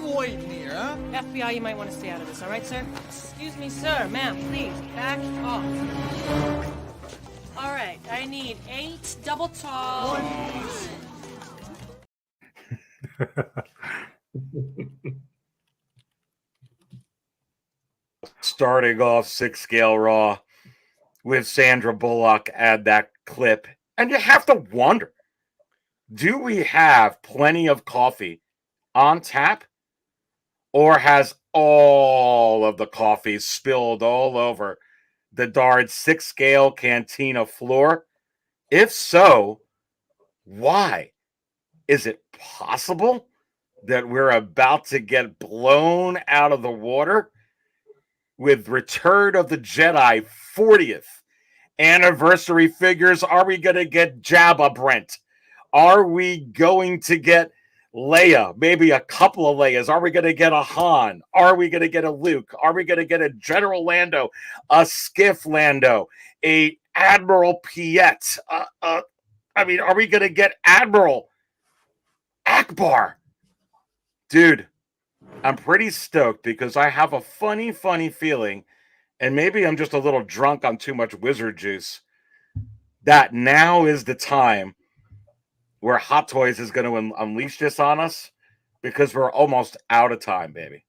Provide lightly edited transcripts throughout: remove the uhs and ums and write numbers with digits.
avoiding here, huh? FBI, you might want to stay out of this, all right, sir? Excuse me, sir. Ma'am, please, back off. All right, I need 8 double tall. Starting off 6-scale Raw with Sandra Bullock at that clip. And you have to wonder, do we have plenty of coffee on tap? Or has all of the coffee spilled all over the Dard 6-scale cantina floor? If so, why? Is it possible that we're about to get blown out of the water with Return of the Jedi 40th anniversary figures? Are we going to get Jabba Brent? Are we going to get Leia? Maybe a couple of Leias. Are we going to get a Han? Are we going to get a Luke? Are we going to get a General Lando, a Skiff Lando, a Admiral Piet? Are we going to get Admiral Akbar? Dude, I'm pretty stoked because I have a funny feeling, and maybe I'm just a little drunk on too much wizard juice, that now is the time where Hot Toys is going to unleash this on us, because we're almost out of time, baby.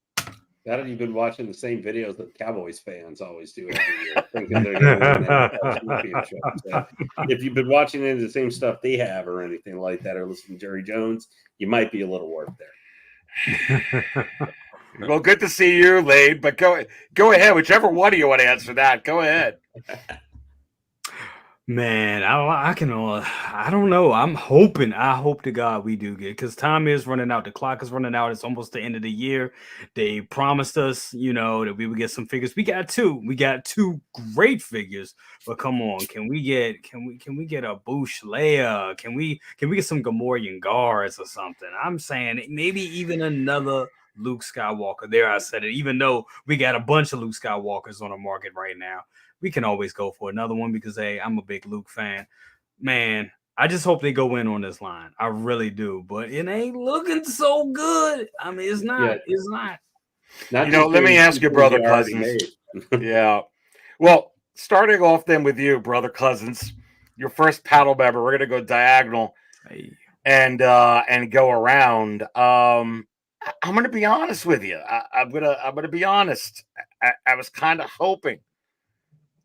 Now that you've been watching the same videos that Cowboys fans always do every year, thinking they're going to win that championship. So if you've been watching any of the same stuff they have or anything like that, or listening to Jerry Jones, you might be a little warped there. Well, good to see you, Lade, but go ahead. Whichever one of you want to answer that, go ahead. Man, I don't know. I hope to God we do get, because time is running out. The clock is running out. It's almost the end of the year. They promised us, that we would get some figures. We got two great figures, but come on, can we get a Bouch Leia? Can we get some Gamorrean guards or something? I'm saying maybe even another Luke Skywalker. There, I said it. Even though we got a bunch of Luke Skywalkers on the market right now, we can always go for another one because, hey, I'm a big Luke fan. Man, I just hope they go in on this line. I really do. But it ain't looking so good. I mean, it's not. Yeah. It's not. Let me ask you, Brother Cousins. Yeah. Well, starting off then with you, Brother Cousins, your first paddle member. We're going to go diagonal and go around. I'm going to be honest with you. I'm going to be honest. I was kind of hoping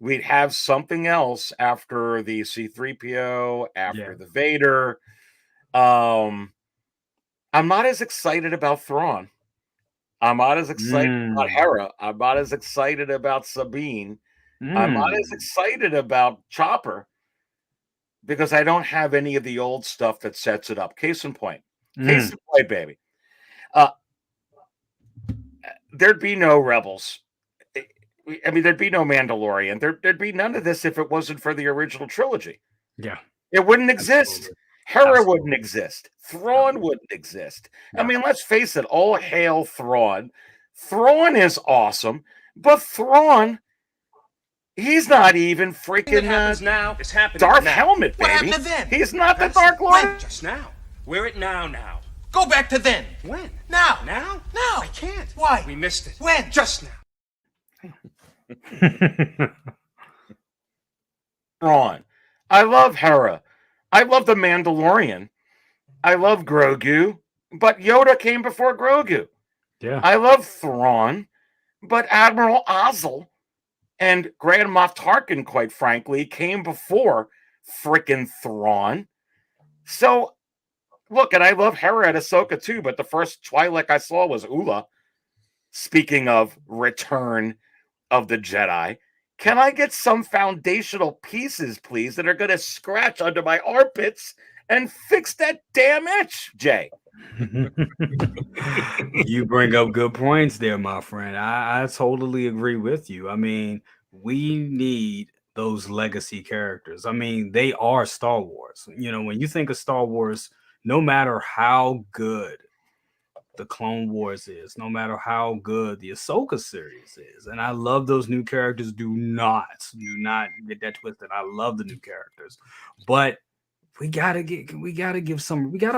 we'd have something else after the C-3PO, after the Vader. I'm not as excited about Thrawn. I'm not as excited about Hera. I'm not as excited about Sabine. I'm not as excited about Chopper, because I don't have any of the old stuff that sets it up. Case in point. Case in point, baby. There'd be no Rebels. I mean, there'd be no Mandalorian. There'd be none of this if it wasn't for the original trilogy. Yeah. It wouldn't exist. Hera wouldn't exist. Thrawn wouldn't exist. I mean, let's face it. All hail Thrawn. Thrawn is awesome, but Thrawn, he's not even freaking now. It's happening Darth now. Helmet, baby. What happened to then? He's not the Dark Lord. When? Just now. We're at now. Go back to then. When? Now. Now? I can't. Why? We missed it. When? Just now. Thrawn. I love Hera. I love the Mandalorian. I love Grogu, but Yoda came before Grogu. Yeah. I love Thrawn, but Admiral Ozzel and Grand Moff Tarkin, quite frankly, came before frickin' Thrawn. So, look, and I love Hera and Ahsoka too, but the first Twi'lek I saw was Ula. Speaking of Return of the Jedi, can I get some foundational pieces, please, that are going to scratch under my armpits and fix that damn itch, Jay? You bring up good points there, my friend. I totally agree with you. I mean, we need those legacy characters. I mean, they are Star Wars. When you think of Star Wars, no matter how good the Clone Wars is, no matter how good the Ahsoka series is, and I love those new characters. Do not get that twisted. I love the new characters, but we gotta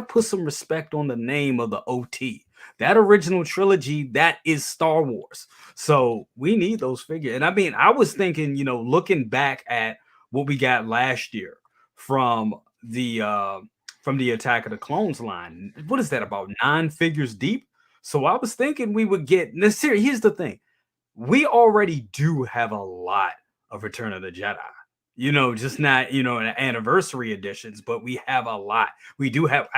put some respect on the name of the OT. That original trilogy, that is Star Wars. So we need those figures. And I mean, I was thinking, looking back at what we got last year from the Attack of the Clones line. What is that, about 9 figures deep? So I was thinking we would get. Here's the thing: we already do have a lot of Return of the Jedi. Just not an anniversary editions, but we have a lot. We do have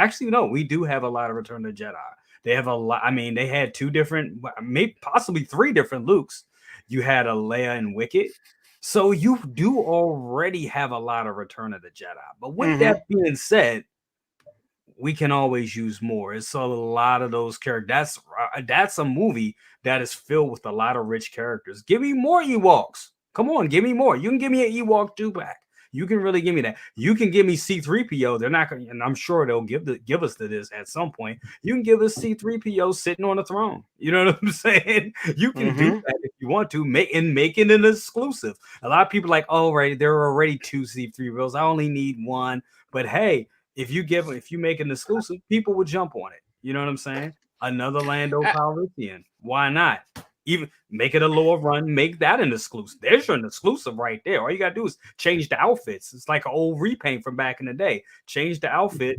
we do have a lot of Return of the Jedi. They have a lot. I mean, they had 2 different, maybe possibly 3 different Lukes. You had a Leia and Wicket. So you do already have a lot of Return of the Jedi. But with that being said, we can always use more. It's a lot of those characters. That's a movie that is filled with a lot of rich characters. Give me more Ewoks. Come on, give me more. You can give me an Ewok 2-pack. You can really give me that. You can give me C-3PO. They're not going, and I'm sure they'll give us to this at some point. You can give us C-3PO sitting on a throne. You know what I'm saying? You can do that if you want to, make it an exclusive. A lot of people are like, oh, right, there are already 2 C-3POs. I only need 1. But hey, if you make an exclusive, people will jump on it. You know what I'm saying? Another Lando Calrissian. Why not? Even make it a lower run, make that an exclusive. There's an exclusive right there. All you gotta do is change the outfits. It's like an old repaint from back in the day. Change the outfit,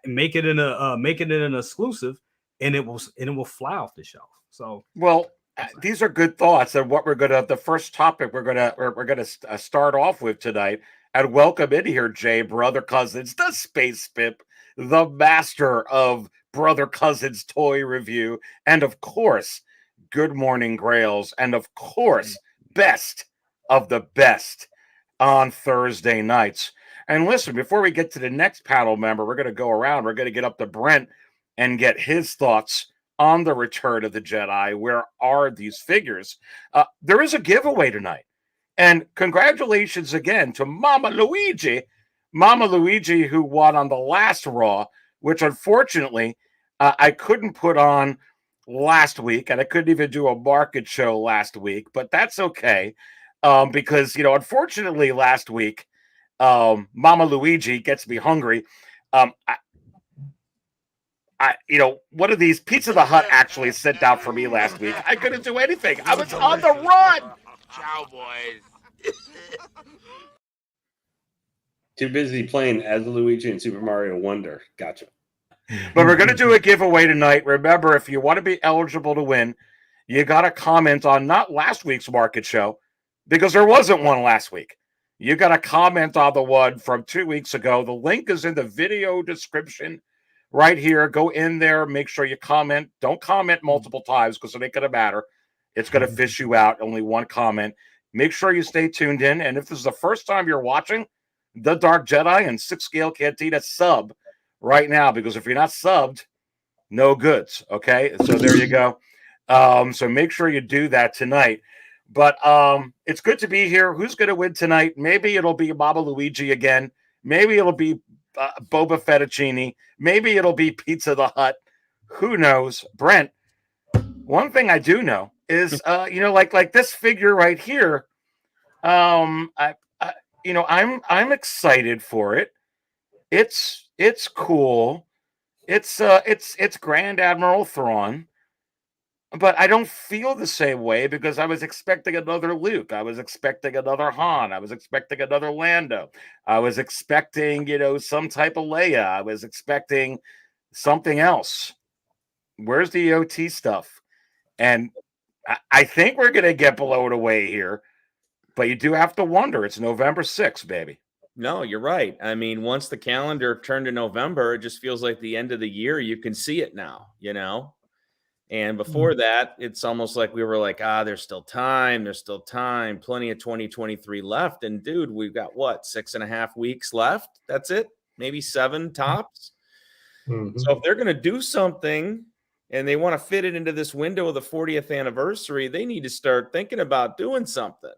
make it an exclusive, and it will fly off the shelf. So these are good thoughts. And what the first topic we're gonna start off with tonight. And welcome in here, Jay, brother cousins, the Space Pip, the master of brother cousins toy review, and of course, Good Morning Grails, and of course, best of the best on Thursday nights. And listen, before we get to the next panel member, we're going to go around. We're going to get up to Brent and get his thoughts on the Return of the Jedi. Where are these figures? There is a giveaway tonight. And congratulations again to Mama Luigi, who won on the last Raw, which unfortunately I couldn't put on last week, and I couldn't even do a market show last week, but that's okay, because unfortunately last week, Mama Luigi gets me hungry. One of these Pizza the Hut actually sent out for me last week. I couldn't do anything. I was on the run. Cowboys. Too busy playing as Luigi in Super Mario Wonder. Gotcha. But we're going to do a giveaway tonight. Remember, if you want to be eligible to win, you got to comment on not last week's market show, because there wasn't one last week. You got to comment on the one from 2 weeks ago. The link is in the video description right here. Go in there. Make sure you comment. Don't comment multiple times, because it ain't going to matter. It's going to fish you out. Only one comment. Make sure you stay tuned in. And if this is the first time you're watching The Dark Jedi and 6 Scale Cantina, sub right now, because if you're not subbed, no goods. Okay, so there you go. So make sure you do that tonight. But it's good to be here. Who's going to win tonight? Maybe it'll be Mama Luigi again. Maybe it'll be Boba Fettuccine. Maybe it'll be Pizza the Hut. Who knows? Brent, one thing I do know is, like this figure right here. I'm excited for it. It's cool. It's Grand Admiral Thrawn, but I don't feel the same way, because I was expecting another Luke. I was expecting another Han. I was expecting another Lando. I was expecting, some type of Leia. I was expecting something else. Where's the OT stuff? And I think we're going to get blown away here, but you do have to wonder. It's November 6th, baby. No, you're right. I mean, once the calendar turned to November, it just feels like the end of the year. You can see it now, And before that, it's almost like we were like, there's still time. There's still time. Plenty of 2023 left. And dude, we've got 6.5 weeks left. That's it. Maybe 7 tops. Mm-hmm. So if they're going to do something and they want to fit it into this window of the 40th anniversary, they need to start thinking about doing something,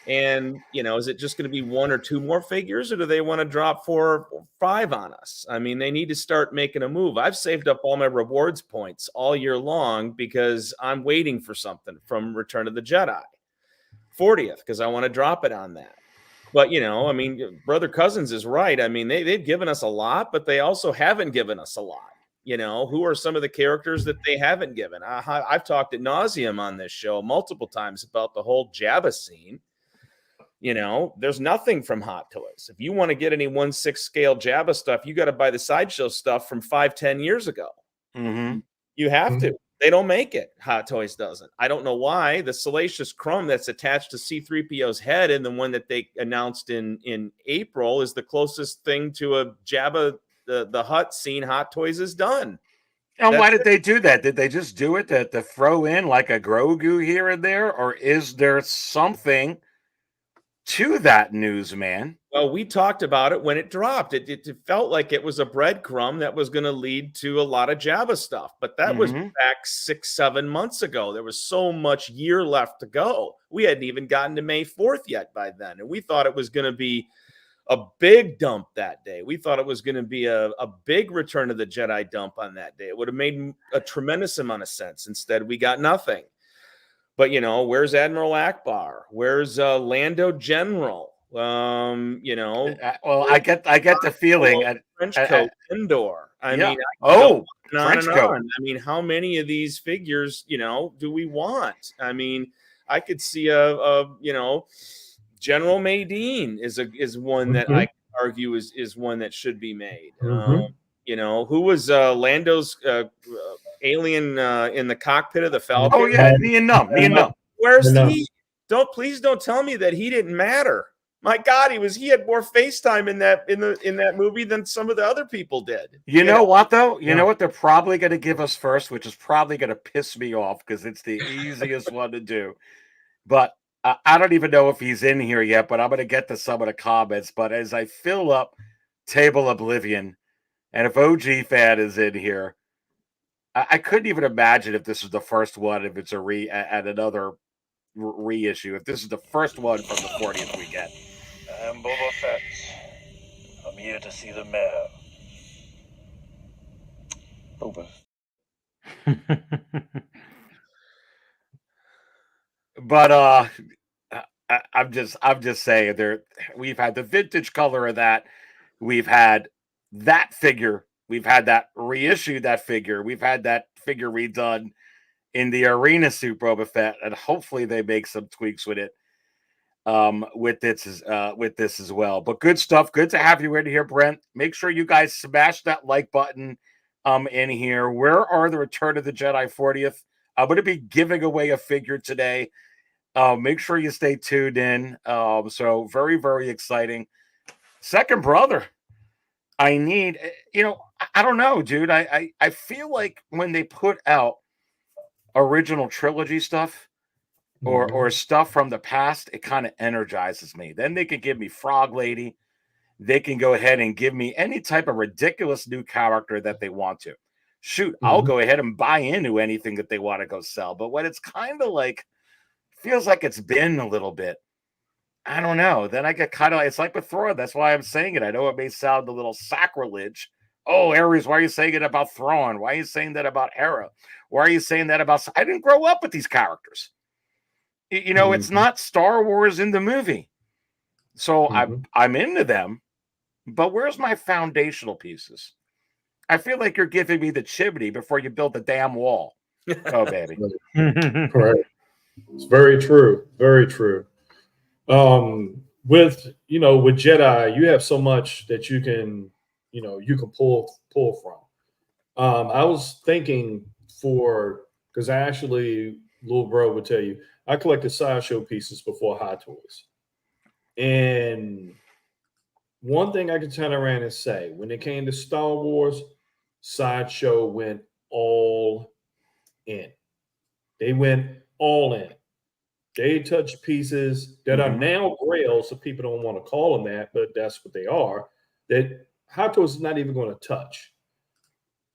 And, is it just going to be 1 or 2 more figures, or do they want to drop 4 or 5 on us? I mean, they need to start making a move. I've saved up all my rewards points all year long because I'm waiting for something from Return of the Jedi 40th, because I want to drop it on that. But, Brother Cousins is right. I mean, they've given us a lot, but they also haven't given us a lot. You know, who are some of the characters that they haven't given? I've talked ad nauseum on this show multiple times about the whole Jabba scene. You know, there's nothing from Hot Toys. If you want to get any 1/6 scale Jabba stuff, you got to buy the Sideshow stuff from 5-10 years ago. Mm-hmm. You have to. They don't make it. Hot Toys doesn't. I don't know why. The salacious crumb that's attached to C-3PO's head and the one that they announced in April is the closest thing to a Jabba the Hutt scene Hot Toys has done. And why did they do that? Did they just do it to throw in like a Grogu here and there? Or is there something to that news, man? Well, we talked about it when it dropped. It felt like it was a breadcrumb that was going to lead to a lot of Jabba stuff. But that was back 6-7 months ago. There was so much year left to go. We hadn't even gotten to May 4th yet by then. And we thought it was going to be a big dump that day. We thought it was going to be a big Return of the Jedi dump on that day. It would have made a tremendous amount of sense. Instead, we got nothing. But, you know, where's Admiral Akbar? Where's Lando General? You know, well, I get the feeling at French coat Indoor. I mean, French coat. I mean, how many of these figures, you know, do we want? I mean, I could see a you know, General Madine is one that I could argue is one that should be made. You know, who was Lando's alien in the cockpit of the Falcon? Oh yeah, me and Num. Where's he? Please don't tell me that he didn't matter. My God, he had more FaceTime in that movie than some of the other people did. You know what though? You know what they're probably going to give us first, which is probably going to piss me off because it's the easiest one to do. But I don't even know if he's in here yet. But I'm going to get to some of the comments. But as I fill up Table Oblivion, and if OG Fan is in here, I couldn't even imagine if this is the first one. If it's another reissue, if this is the first one from the 40th weekend. I'm Boba Fett. I'm here to see the mayor. Boba. But I'm just saying we've had the vintage color of that. We've had that figure. We've had that reissued that figure. We've had that figure redone in the arena suit Boba Fett, and hopefully they make some tweaks with it. With this as well. But good stuff. Good to have you in here, Brent. Make sure you guys smash that like button in here. Where are the Return of the Jedi 40th? I'm going to be giving away a figure today. Make sure you stay tuned in. So very, very exciting. Second brother. I need, you know, I don't know, dude. I feel like when they put out original trilogy stuff, or stuff from the past, it kind of energizes me. Then they can give me Frog Lady. They can go ahead and give me any type of ridiculous new character that they want to. Shoot, I'll go ahead and buy into anything that they want to go sell. But when it's kind of like, feels like it's been a little bit, I don't know. Then I get kind of, it's like with Thrawn. That's why I'm saying it. I know it may sound a little sacrilege. Oh, Aries, why are you saying it about Thrawn? Why are you saying that about Hera? Why are you saying that about, I didn't grow up with these characters. You know, it's not Star Wars in the movie. So I'm into them, but where's my foundational pieces? I feel like you're giving me the chimney before you build the damn wall. Oh, baby. Correct. It's very true. Very true. With Jedi, you have so much that you can pull from. I was thinking because little bro would tell you, I collected Sideshow pieces before Hot Toys. And one thing I can turn around and say, when it came to Star Wars, Sideshow went all in. They went all in. They touched pieces that are now grails, so people don't want to call them that, but that's what they are, that Hot Toys is not even going to touch.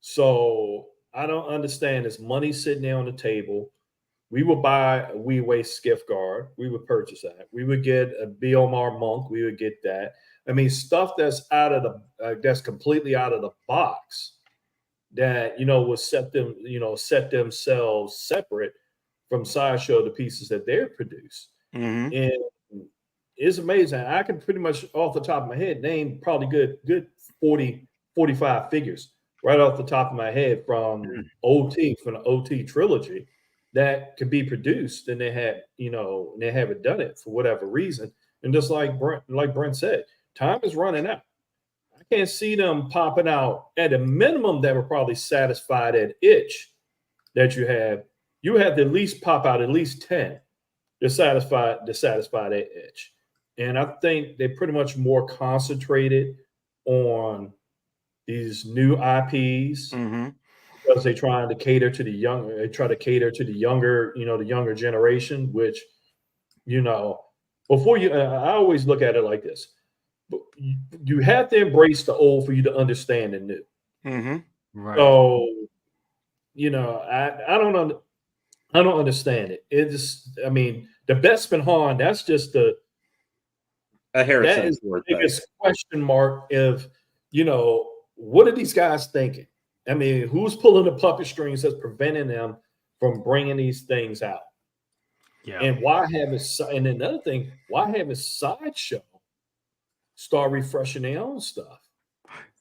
So I don't understand this money sitting there on the table. We would buy a waist skiff guard. We would purchase that. We would get a Biomar monk. We would get that. I mean, stuff that's that's completely out of the box that, will set themselves separate from Sideshow, the pieces that they're produced. And it's amazing. I can pretty much off the top of my head name probably good 40, 45 figures right off the top of my head from the OT trilogy that could be produced, and they had, and they haven't done it for whatever reason. And just like Brent said, time is running out. I can't see them popping out at a minimum that would probably satisfy that itch that you have. You have to at least pop out at least 10 to satisfy that itch. And I think they're pretty much more concentrated on these new IPs because they're trying to cater to the younger. They try to cater to the younger, the younger generation. Which, before you, I always look at it like this: you have to embrace the old for you to understand the new. Right. So, I don't understand it. It's, I mean, the Bespin Han, that's just that is the biggest question mark of, what are these guys thinking? I mean, who's pulling the puppet strings that's preventing them from bringing these things out? Yeah. And and another thing, why haven't Sideshow start refreshing their own stuff?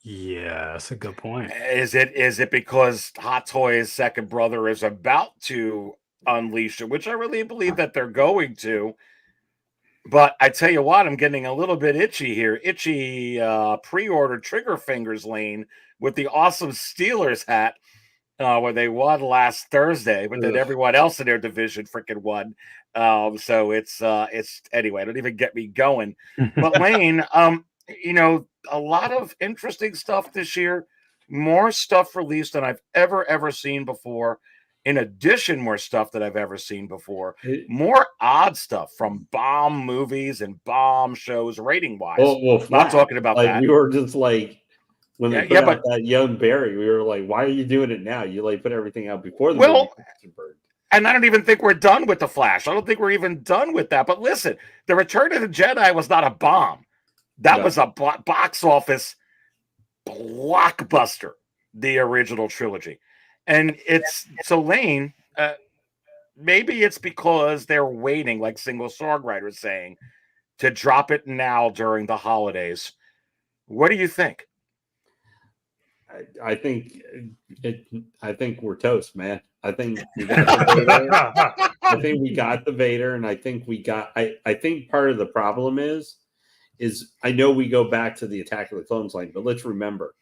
Yeah, that's a good point. Is it because Hot Toys' second brother is about to unleash it, which I really believe that they're going to? But I tell you what, I'm getting a little bit itchy pre-order trigger fingers lane with the awesome Steelers hat where they won last Thursday, but then everyone else in their division freaking won. So it's anyway, don't even get me going. But Lane, a lot of interesting stuff this year, more stuff released than I've ever seen before. In addition, more stuff that I've ever seen before. More odd stuff from bomb movies and bomb shows rating wise. Well, not talking about that. We were just like, when they put out that Young Barry, we were like, why are you doing it now? You put everything out before the movie. And I don't even think we're done with The Flash. I don't think we're even done with that. But listen, The Return of the Jedi was not a bomb. That was a box office blockbuster, the original trilogy. And it's so Lane, maybe it's because they're waiting, like Single Songwriter is saying, to drop it now during the holidays. What do you think? I think we're toast, man. I think we got the Vader. I think we got the Vader, and I think I think part of the problem is I know we go back to the Attack of the Clones line, but let's remember,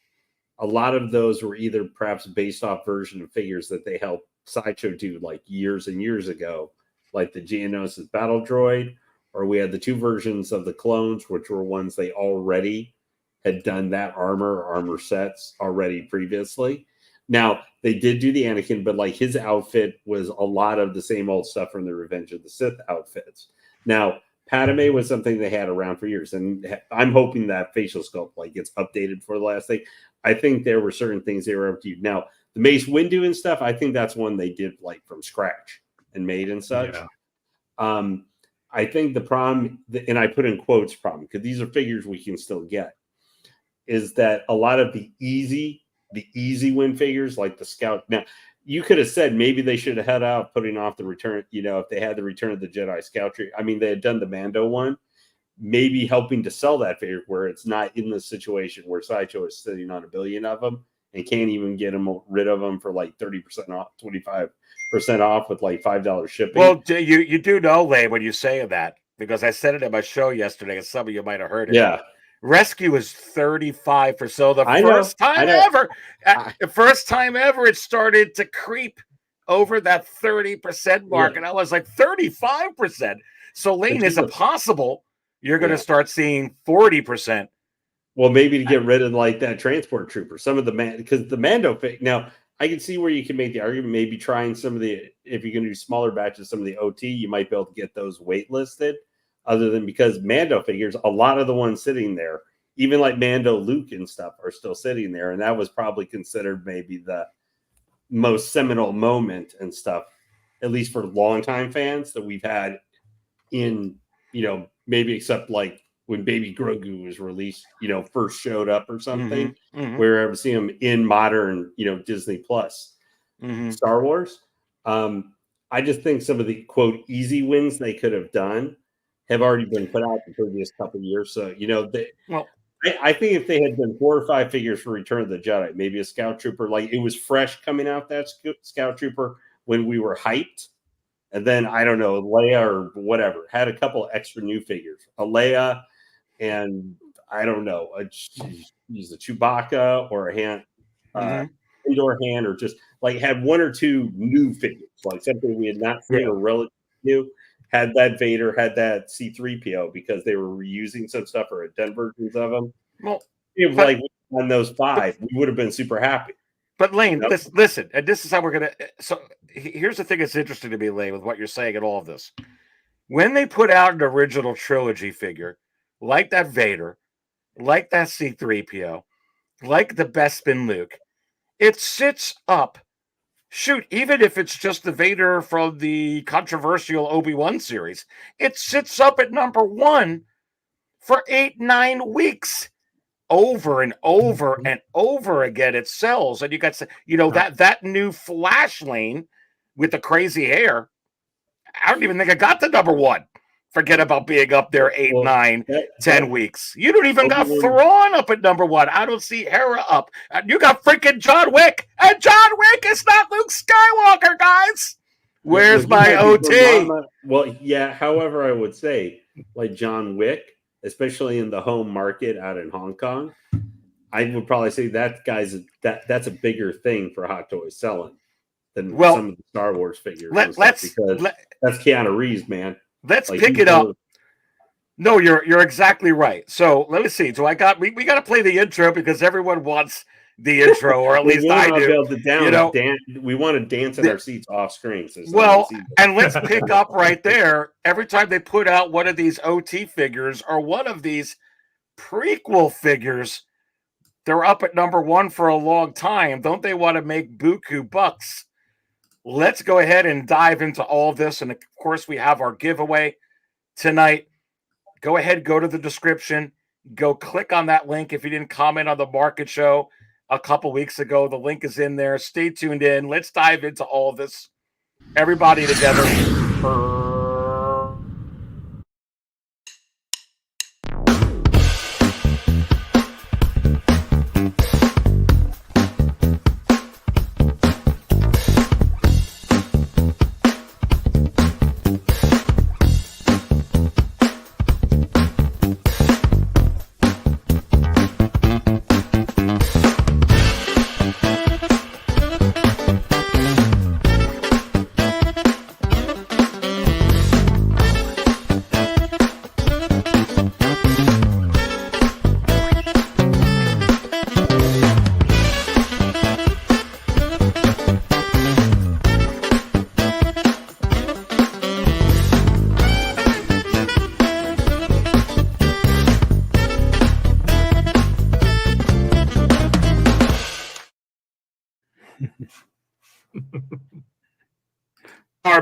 a lot of those were either perhaps based off version of figures that they helped Sideshow do like years and years ago, like the Geonosis Battle Droid, or we had the two versions of the clones, which were ones they already had done that armor sets already previously. Now, they did do the Anakin, but like his outfit was a lot of the same old stuff from the Revenge of the Sith outfits. Now, Padme was something they had around for years, and I'm hoping that facial sculpt gets updated for the last thing. I think there were certain things they were up to. Now, the Mace Windu and stuff, I think that's one they did from scratch and made and such. Yeah. I think the problem, and I put in quotes problem, because these are figures we can still get, is that a lot of the easy win figures, like the Scout. Now, you could have said maybe they should have had out putting off the return, if they had the Return of the Jedi Scout tree. I mean, they had done the Mando one, maybe helping to sell that figure where it's not in the situation where Sideshow is sitting on 1 billion of them and can't even get rid of them for 30% off, 25% off with $5 shipping. Well, you do know, Lane, when you say that, because I said it at my show yesterday, and some of you might have heard it. Yeah. Rescue is 35 for so the first time ever it started to creep over that 30% mark, and I was like 35%. So Lane, is it possible you're going to start seeing 40%? Well, maybe to get rid of that transport trooper, some of the because the Mando now I can see where you can make the argument, maybe trying some of the, if you're going to do smaller batches, some of the OT, you might be able to get those waitlisted. Other than because Mando figures, a lot of the ones sitting there, even like Mando, Luke and stuff, are still sitting there. And that was probably considered maybe the most seminal moment and stuff, at least for longtime fans that we've had in, maybe except when Baby Grogu was released, first showed up or something, where I ever see him in modern, Disney Plus, Star Wars. I just think some of the quote easy wins they could have done have already been put out the previous couple of years. So, I think if they had been 4 or 5 figures for Return of the Jedi, maybe a Scout Trooper, like it was fresh coming out, that Scout Trooper, when we were hyped. And then, I don't know, Leia or whatever, had a couple extra new figures. A Leia and, I don't know, use a Chewbacca or a hand, indoor hand, or just like had 1 or 2 new figures, like something we had not seen or relatively new. Had that Vader, had that C-3PO, because they were reusing some stuff or had done versions of them. Well, it was like on those 5, we would have been super happy. But Lane, listen, and this is how we're gonna. So here's the thing that's interesting to me, Lane, with what you're saying and all of this. When they put out an original trilogy figure, like that Vader, like that C-3PO, like the Bespin Luke, it sits up. Shoot, even if it's just the Vader from the controversial Obi-Wan series, it sits up at number 1 for 8-9 weeks. Over and over and over again, it sells, and you got that new Flash Lane with the crazy hair. I don't even think I got the number 1. Forget about being up there 8, 9, 10 weeks. You don't even got Thrawn up at number 1. I don't see Hera up. You got freaking John Wick, and John Wick is not Luke Skywalker, guys. Where's my OT? Well, yeah. However, I would say, like John Wick, especially in the home market out in Hong Kong, I would probably say that's a bigger thing for Hot Toys selling than some of the Star Wars figures. That's Keanu Reeves, man. Let's pick it up. No, you're exactly right. So let me see. Do I got we got to play the intro because everyone wants the intro, or at least I do. We want to dance in our seats off screen. So and let's pick up right there. Every time they put out one of these OT figures or one of these prequel figures, they're up at number 1 for a long time. Don't they want to make buku bucks? Let's go ahead and dive into all of this. And of course, we have our giveaway tonight. Go ahead, go to the description, go click on that link. If you didn't comment on the market show a couple weeks ago, the link is in there. Stay tuned in. Let's dive into all of this. Everybody together.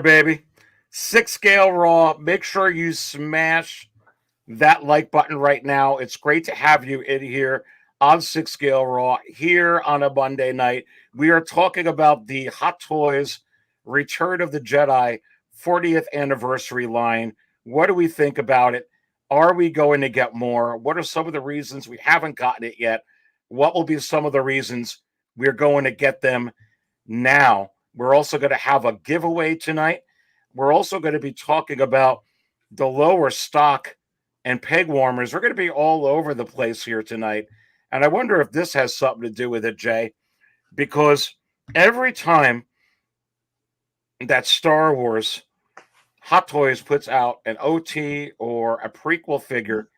Baby, 6 scale raw. Make sure you smash that like button right now. It's great to have you in here on 6 scale raw here on a Monday night. We are talking about the Hot Toys Return of the Jedi 40th anniversary line. What do we think about it? Are we going to get more? What are some of the reasons we haven't gotten it yet? What will be some of the reasons we're going to get them now? We're also going to have a giveaway tonight. We're also going to be talking about the lower stock and peg warmers. We're going to be all over the place here tonight. And I wonder if this has something to do with it, Jay, because every time that Star Wars Hot Toys puts out an OT or a prequel figure,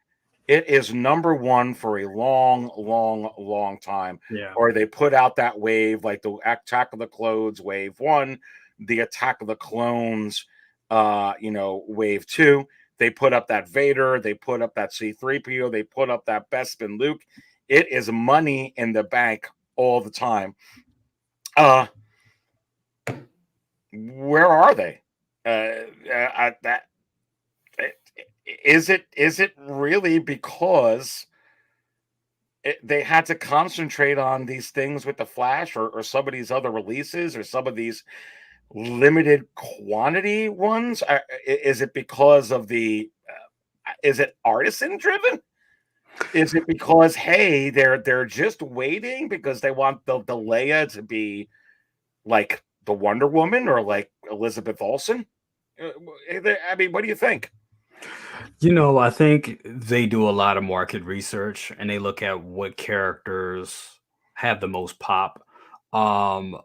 it is number 1 for a long, long, long time. Yeah. Or they put out that wave, like the Attack of the Clones wave 1, the Attack of the Clones, wave 2. They put up that Vader, they put up that C-3PO, they put up that Bespin Luke. It is money in the bank all the time. Where are they? Is it really because they had to concentrate on these things with the Flash or some of these other releases or some of these limited quantity ones? Is it because of is it artisan driven? Is it because hey, they're just waiting because they want the Leia to be like the Wonder Woman or like Elizabeth Olsen? I mean, what do you think? I think they do a lot of market research and they look at what characters have the most pop. Um,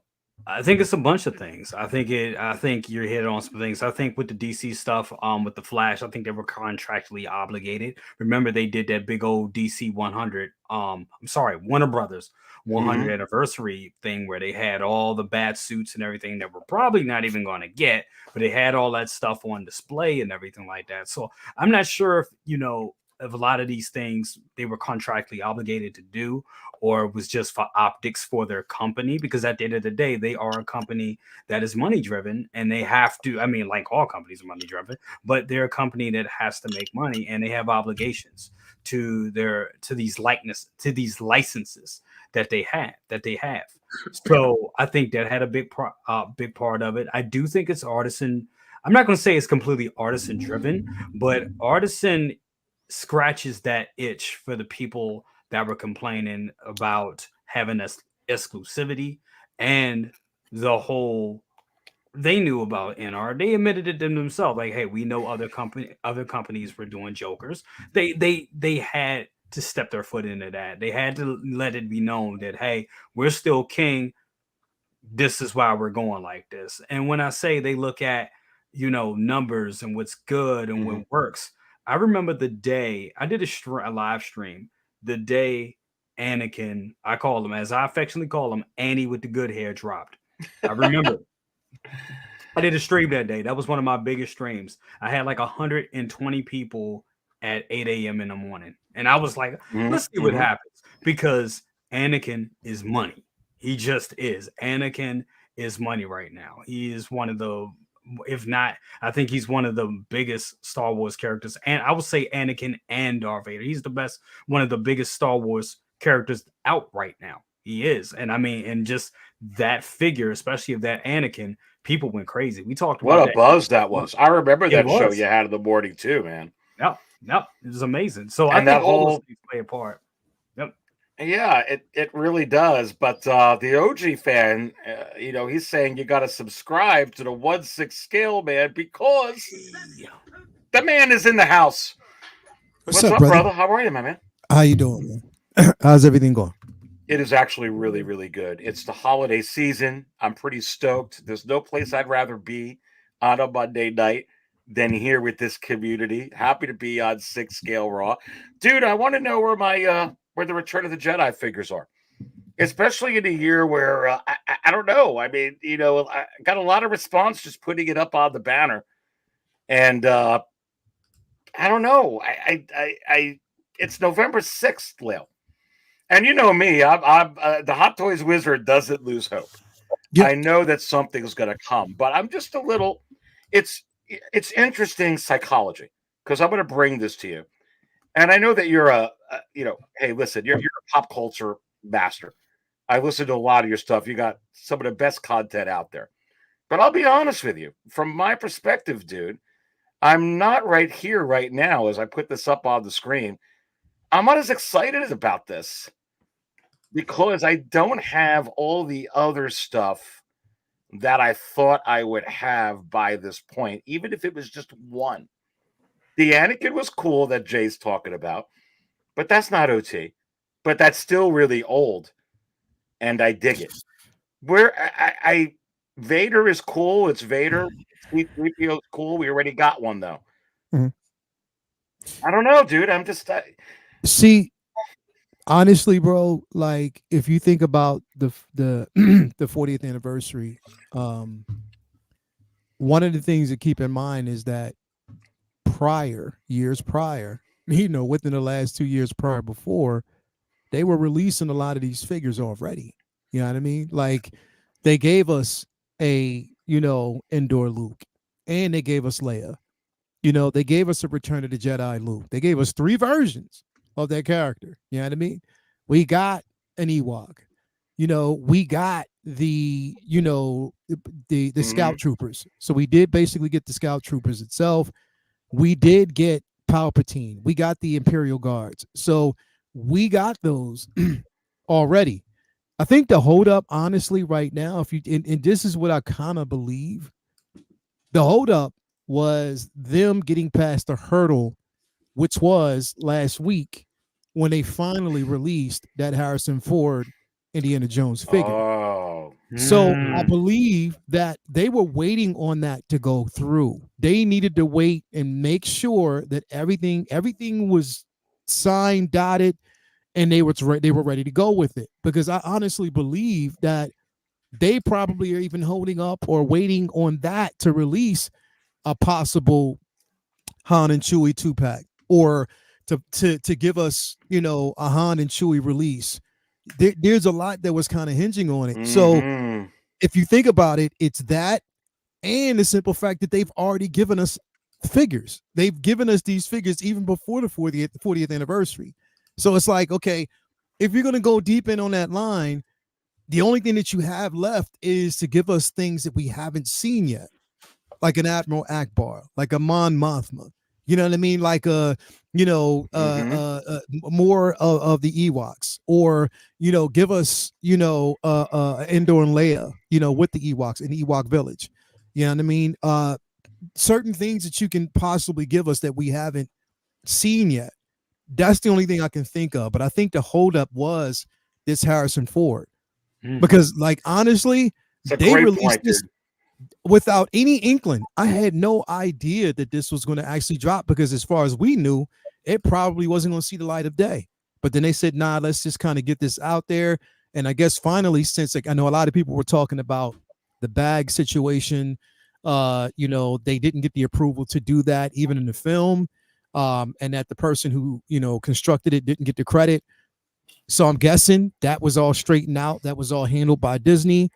I think it's a bunch of things. I think you're hitting on some things. I think with the DC stuff, with the Flash, I think they were contractually obligated. Remember, they did that big old DC 100. I'm sorry, Warner Brothers 100 anniversary thing where they had all the bat suits and everything that we're probably not even going to get, but they had all that stuff on display and everything like that. So I'm not sure if a lot of these things they were contractually obligated to do, or it was just for optics for their company, because at the end of the day, they are a company that is money driven and they have to, I mean, like all companies are money driven, but they're a company that has to make money and they have obligations to these licenses that they have. So I think that had a big part of it. I do think it's artisan. I'm not going to say it's completely artisan driven, but artisan scratches that itch for the people that were complaining about having this exclusivity and the whole they knew about NR. They admitted it themselves. Like, hey, we know other companies were doing Jokers. They had to step their foot into that. They had to let it be known that, hey, we're still king. This is why we're going like this. And when I say they look at, numbers and what's good and what works, I remember the day I did a live stream, the day Anakin, I call him, as I affectionately call him, Annie with the good hair dropped. I remember. I did a stream that day. That was one of my biggest streams. I had like 120 people at 8 a.m. in the morning. And I was like, let's see what happens. Because Anakin is money. He just is. Anakin is money right now. He is one of the, if not, I think he's one of the biggest Star Wars characters. And I would say Anakin and Darth Vader. He's the best, one of the biggest Star Wars characters out right now. He is. And I mean, and just that figure, especially of that Anakin, people went crazy. We talked about what a buzz that was. I remember that show you had in the morning too, man. Yep. It was amazing. So and I think all those things play a part. Yep. Yeah, it really does. But the OG fan, he's saying you got to subscribe to the 1/6 scale, man, because the man is in the house. What's up, brother? How are you, my man? How you doing, man? How's everything going? It is actually really, really good. It's the holiday season. I'm pretty stoked. There's no place I'd rather be on a Monday night than here with this community. Happy to be on 6 Scale Raw. Dude, I want to know where my where the Return of the Jedi figures are. Especially in a year where I don't know. I mean, I got a lot of response just putting it up on the banner. And I don't know. I it's November 6th, Lil. And you know me, I'm the Hot Toys Wizard doesn't lose hope. Yep. I know that something's going to come, but I'm just a little. It's interesting psychology because I'm going to bring this to you, and I know that you're hey, listen, you're a pop culture master. I listen to a lot of your stuff. You got some of the best content out there, but I'll be honest with you, from my perspective, dude, I'm not right here right now as I put this up on the screen. I'm not as excited about this. Because I don't have all the other stuff that I thought I would have by this point, even if it was just one. The Anakin was cool that Jay's talking about, but that's not OT. But that's still really old, and I dig it. Where I Vader is cool. It's Vader. C-3PO is cool. We already got one though. I don't know, dude. I'm just see. Honestly, bro, like if you think about the the 40th anniversary, one of the things to keep in mind is that years prior, within the last 2 years prior before, they were releasing a lot of these figures already. You know what I mean? Like they gave us a, Endor Luke, and they gave us Leia. They gave us a Return of the Jedi Luke. They gave us 3 versions of that character. You know what I mean? We got an Ewok. We got the Scout Troopers. So we did basically get the Scout Troopers itself. We did get Palpatine, we got the Imperial Guards. So we got those already. I think the holdup, honestly, right now, if you and this is what I kind of believe, the holdup was them getting past the hurdle, which was last week when they finally released that Harrison Ford Indiana Jones figure. Oh. So I believe that they were waiting on that to go through. They needed to wait and make sure that everything was signed, dotted, and they were ready to go with it. Because I honestly believe that they probably are even holding up or waiting on that to release a possible Han and Chewie 2-pack, or to give us, a Han and Chewie release. There's a lot that was kind of hinging on it. So if you think about it, it's that and the simple fact that they've already given us figures. They've given us these figures even before the 40th anniversary. So it's like, okay, if you're going to go deep in on that line, the only thing that you have left is to give us things that we haven't seen yet, like an Admiral Akbar, like a Mon Mothma. You know what I mean? Like more of the Ewoks, or give us Endor and Leia, with the Ewoks in the Ewok village. You know what I mean? Certain things that you can possibly give us that we haven't seen yet. That's the only thing I can think of. But I think the holdup was this Harrison Ford, because, like, honestly, they released this without any inkling. I had no idea that this was going to actually drop, because as far as we knew, it probably wasn't going to see the light of day. But then they said, nah, let's just kind of get this out there. And I guess finally, since, like, I know a lot of people were talking about the bag situation, they didn't get the approval to do that even in the film, and that the person who constructed it didn't get the credit. So I'm guessing that was all straightened out. That was all handled by Disney,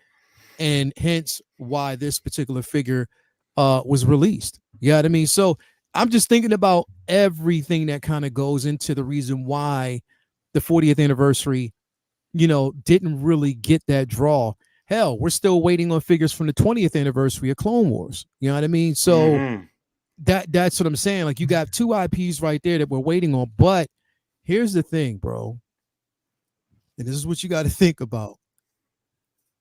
and hence why this particular figure was released. You know what I mean? So I'm just thinking about everything that kind of goes into the reason why the 40th anniversary, didn't really get that draw. Hell, we're still waiting on figures from the 20th anniversary of Clone Wars. You know what I mean? So that's what I'm saying. Like, you got two IPs right there that we're waiting on. But here's the thing, bro. And this is what you got to think about.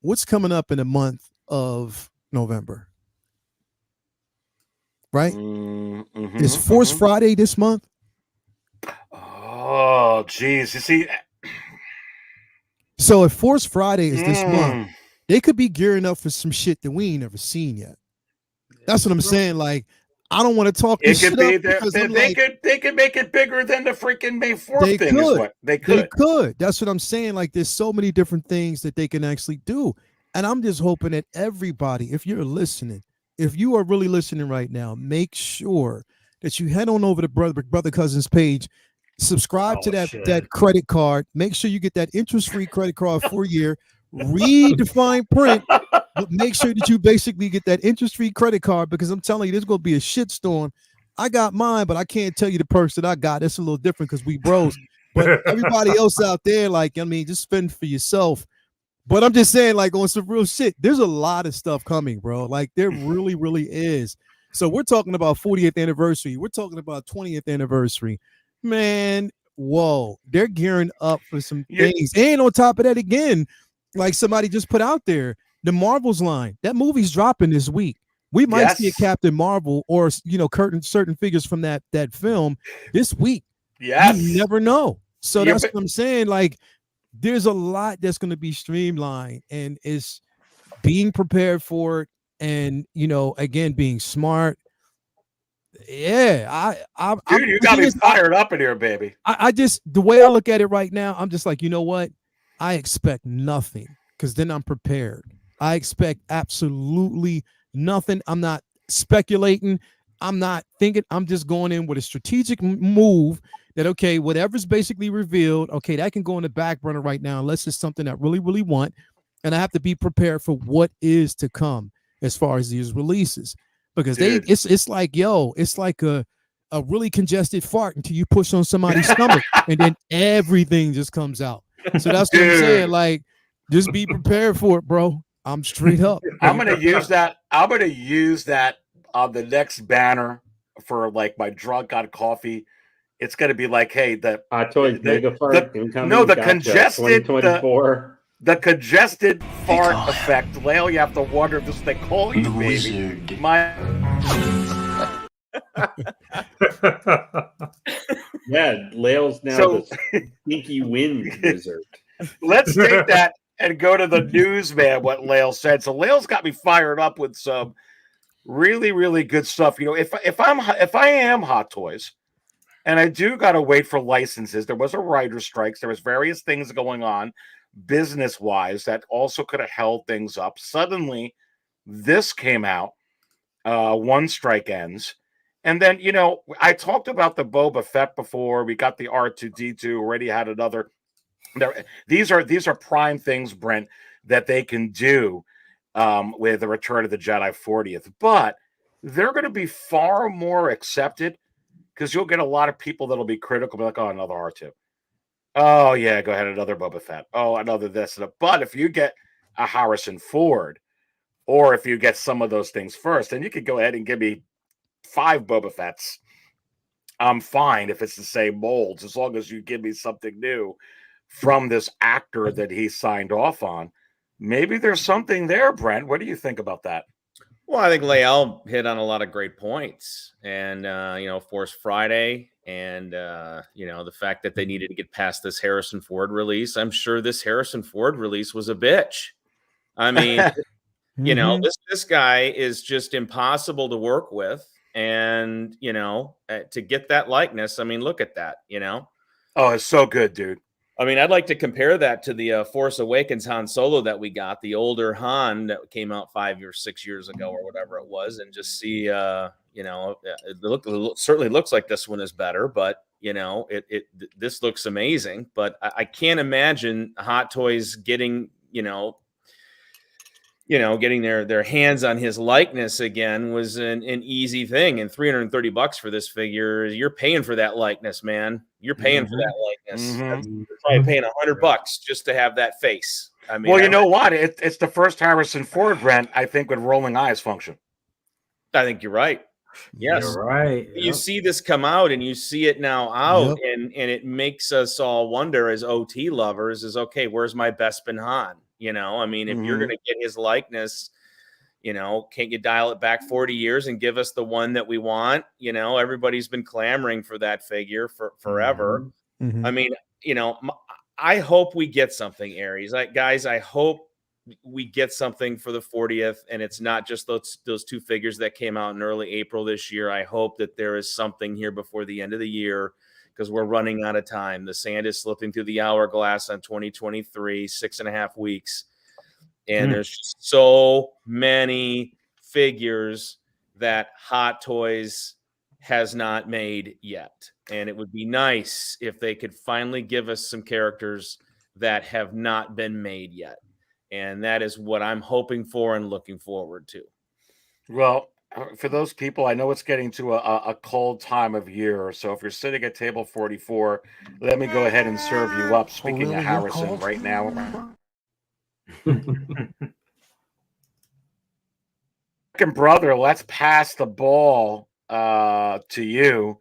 What's coming up in the month of November? Right? Is Force Friday this month? Oh, geez. You see. So if Force Friday is this month, they could be gearing up for some shit that we ain't never seen yet. That's what I'm saying. Like, I don't want to talk this shit up because they could make it bigger than the freaking May 4th thing. They could. That's what I'm saying. Like, there's so many different things that they can actually do. And I'm just hoping that everybody, if you're listening, if you are really listening right now, make sure that you head on over to Brother Cousins page, subscribe to that credit card. Make sure you get that interest-free credit card for a year. Read the fine print, but make sure that you basically get that interest-free credit card, because I'm telling you, there's going to be a shitstorm. I got mine, but I can't tell you the perks that I got. That's a little different because we bros. But everybody else out there, like, I mean, just spend for yourself. But I'm just saying, like, on some real shit, there's a lot of stuff coming, bro. Like, there really, really is. So we're talking about 40th anniversary. We're talking about 20th anniversary. Man, whoa. They're gearing up for some things. And on top of that, again, like somebody just put out there, the Marvels line. That movie's dropping this week. We might see a Captain Marvel or, certain figures from that film this week. Yes. You never know. So that's what I'm saying. Like, there's a lot that's going to be streamlined, and it's being prepared for it, and again, being smart. Yeah, dude, you got me fired up in here, baby. I just, the way I look at it right now, I'm just like, you know what? I expect nothing, because then I'm prepared. I expect absolutely nothing. I'm not speculating. I'm not thinking. I'm just going in with a strategic move. That, okay, whatever's basically revealed, okay, that can go in the back burner right now, unless it's something I really, really want. And I have to be prepared for what is to come as far as these releases. Because it's like, it's like a really congested fart until you push on somebody's stomach, and then everything just comes out. So that's what I'm saying. Like, just be prepared for it, bro. I'm straight up. I'm gonna use that on the next banner for like my drunk on coffee. It's going to be like, hey, the Hot Toys mega fart incoming. no, the Gotcha. congested 2024. the congested fart effect. Lale, you have to wonder if this they call you, baby. My Yeah, Lale's now the stinky wind wizard. Let's take that and go to the newsman. What Lale said. So Lale's got me fired up with some really, really good stuff. You know, if I am Hot Toys, and I do got to wait for licenses. There was a writer's strikes. There was various things going on business-wise that also could have held things up. Suddenly, this came out. One strike ends. And then, you know, I talked about the Boba Fett before. We got the R2D2, already had another. These are prime things, Brent, that they can do with the Return of the Jedi 40th. But they're going to be far more accepted because you'll get a lot of people that'll be critical, be like, oh, another R2. Oh, yeah, go ahead, another Boba Fett. Oh, another this. But if you get a Harrison Ford, or if you get some of those things first, then you could go ahead and give me 5 Boba Fetts. I'm fine if it's the same molds, as long as you give me something new from this actor that he signed off on. Maybe there's something there, Brent. What do you think about that? Well, I think Leal hit on a lot of great points, and you know, Force Friday, and you know, the fact that they needed to get past this Harrison Ford release. I'm sure this Harrison Ford release was a bitch. I mean, you know, this guy is just impossible to work with, and you know, to get that likeness. I mean, look at that. You know, oh, it's so good, dude. I mean, I'd like to compare that to the Force Awakens Han Solo that we got, the older Han that came out 5 or 6 years ago or whatever it was, and just see, you know, it certainly looks like this one is better, but you know, this looks amazing. But I can't imagine Hot Toys getting, getting their hands on his likeness again was an easy thing. And $330 for this figure, you're paying for that likeness, man. You're paying for that likeness. You're probably paying $100 just to have that face. I mean, well, you know what? It's the first Harrison Ford, Brent, I think, with rolling eyes function. I think you're right. Yes, you're right. You see this come out, and you see it now out, and it makes us all wonder as OT lovers: is okay, where's my Bespin Han? You know, I mean, if you're going to get his likeness, you know, can't you dial it back 40 years and give us the one that we want? You know, everybody's been clamoring for that figure for forever. I mean, you know, I hope we get something, Aries. Guys, I hope we get something for the 40th, and it's not just those 2 figures that came out in early April this year. I hope that there is something here before the end of the year, because we're running out of time. The sand is slipping through the hourglass on 2023, 6.5 weeks. And there's so many figures that Hot Toys has not made yet. And it would be nice if they could finally give us some characters that have not been made yet. And that is what I'm hoping for and looking forward to. Well, for those people, I know it's getting to a cold time of year. So if you're sitting at table 44, let me go ahead and serve you up. Speaking of Harrison right now. Second brother, let's pass the ball to you.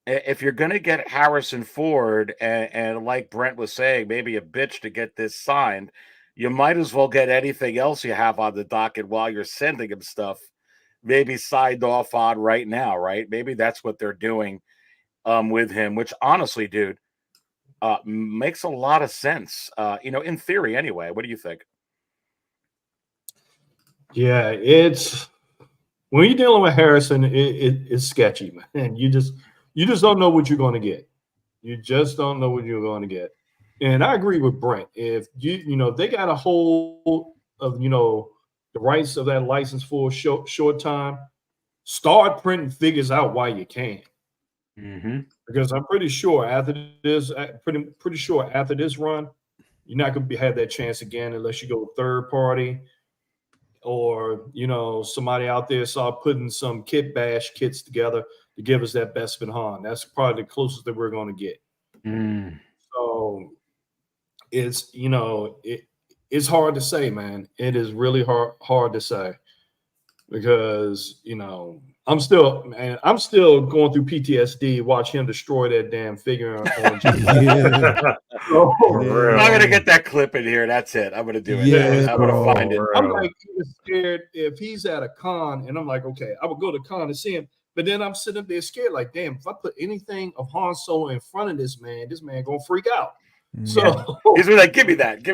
If you're going to get Harrison Ford, and like Brent was saying, maybe a bitch to get this signed, you might as well get anything else you have on the docket while you're sending him stuff, maybe signed off on right now, right? Maybe that's what they're doing with him, which honestly, dude, makes a lot of sense. You know, in theory anyway. What do you think? Yeah, it's when you're dealing with Harrison, it's sketchy, man. You just don't know what you're going to get. You just don't know what you're going to get. And I agree with Brent. If they got a hold of the rights of that license for a short time, start printing figures out while you can. Because I'm pretty sure after this, pretty sure after this run, you're not going to have that chance again unless you go third party, or somebody out there start putting some kit bash kits together to give us that Bespin Han. That's probably the closest that we're going to get. So it's it's hard to say, man. It is really hard to say, because I'm still going through PTSD. Watch him destroy that damn figure on Yeah. So, Yeah. I'm gonna get that clip in here. That's it. I'm gonna do it. Yeah, I'm gonna bro. find it. I'm like even scared if he's at a con, and I'm like, okay, I would go to con to see him. But then I'm sitting up there scared, like, damn, if I put anything of Han Solo in front of this man gonna freak out. So He's like, give me that.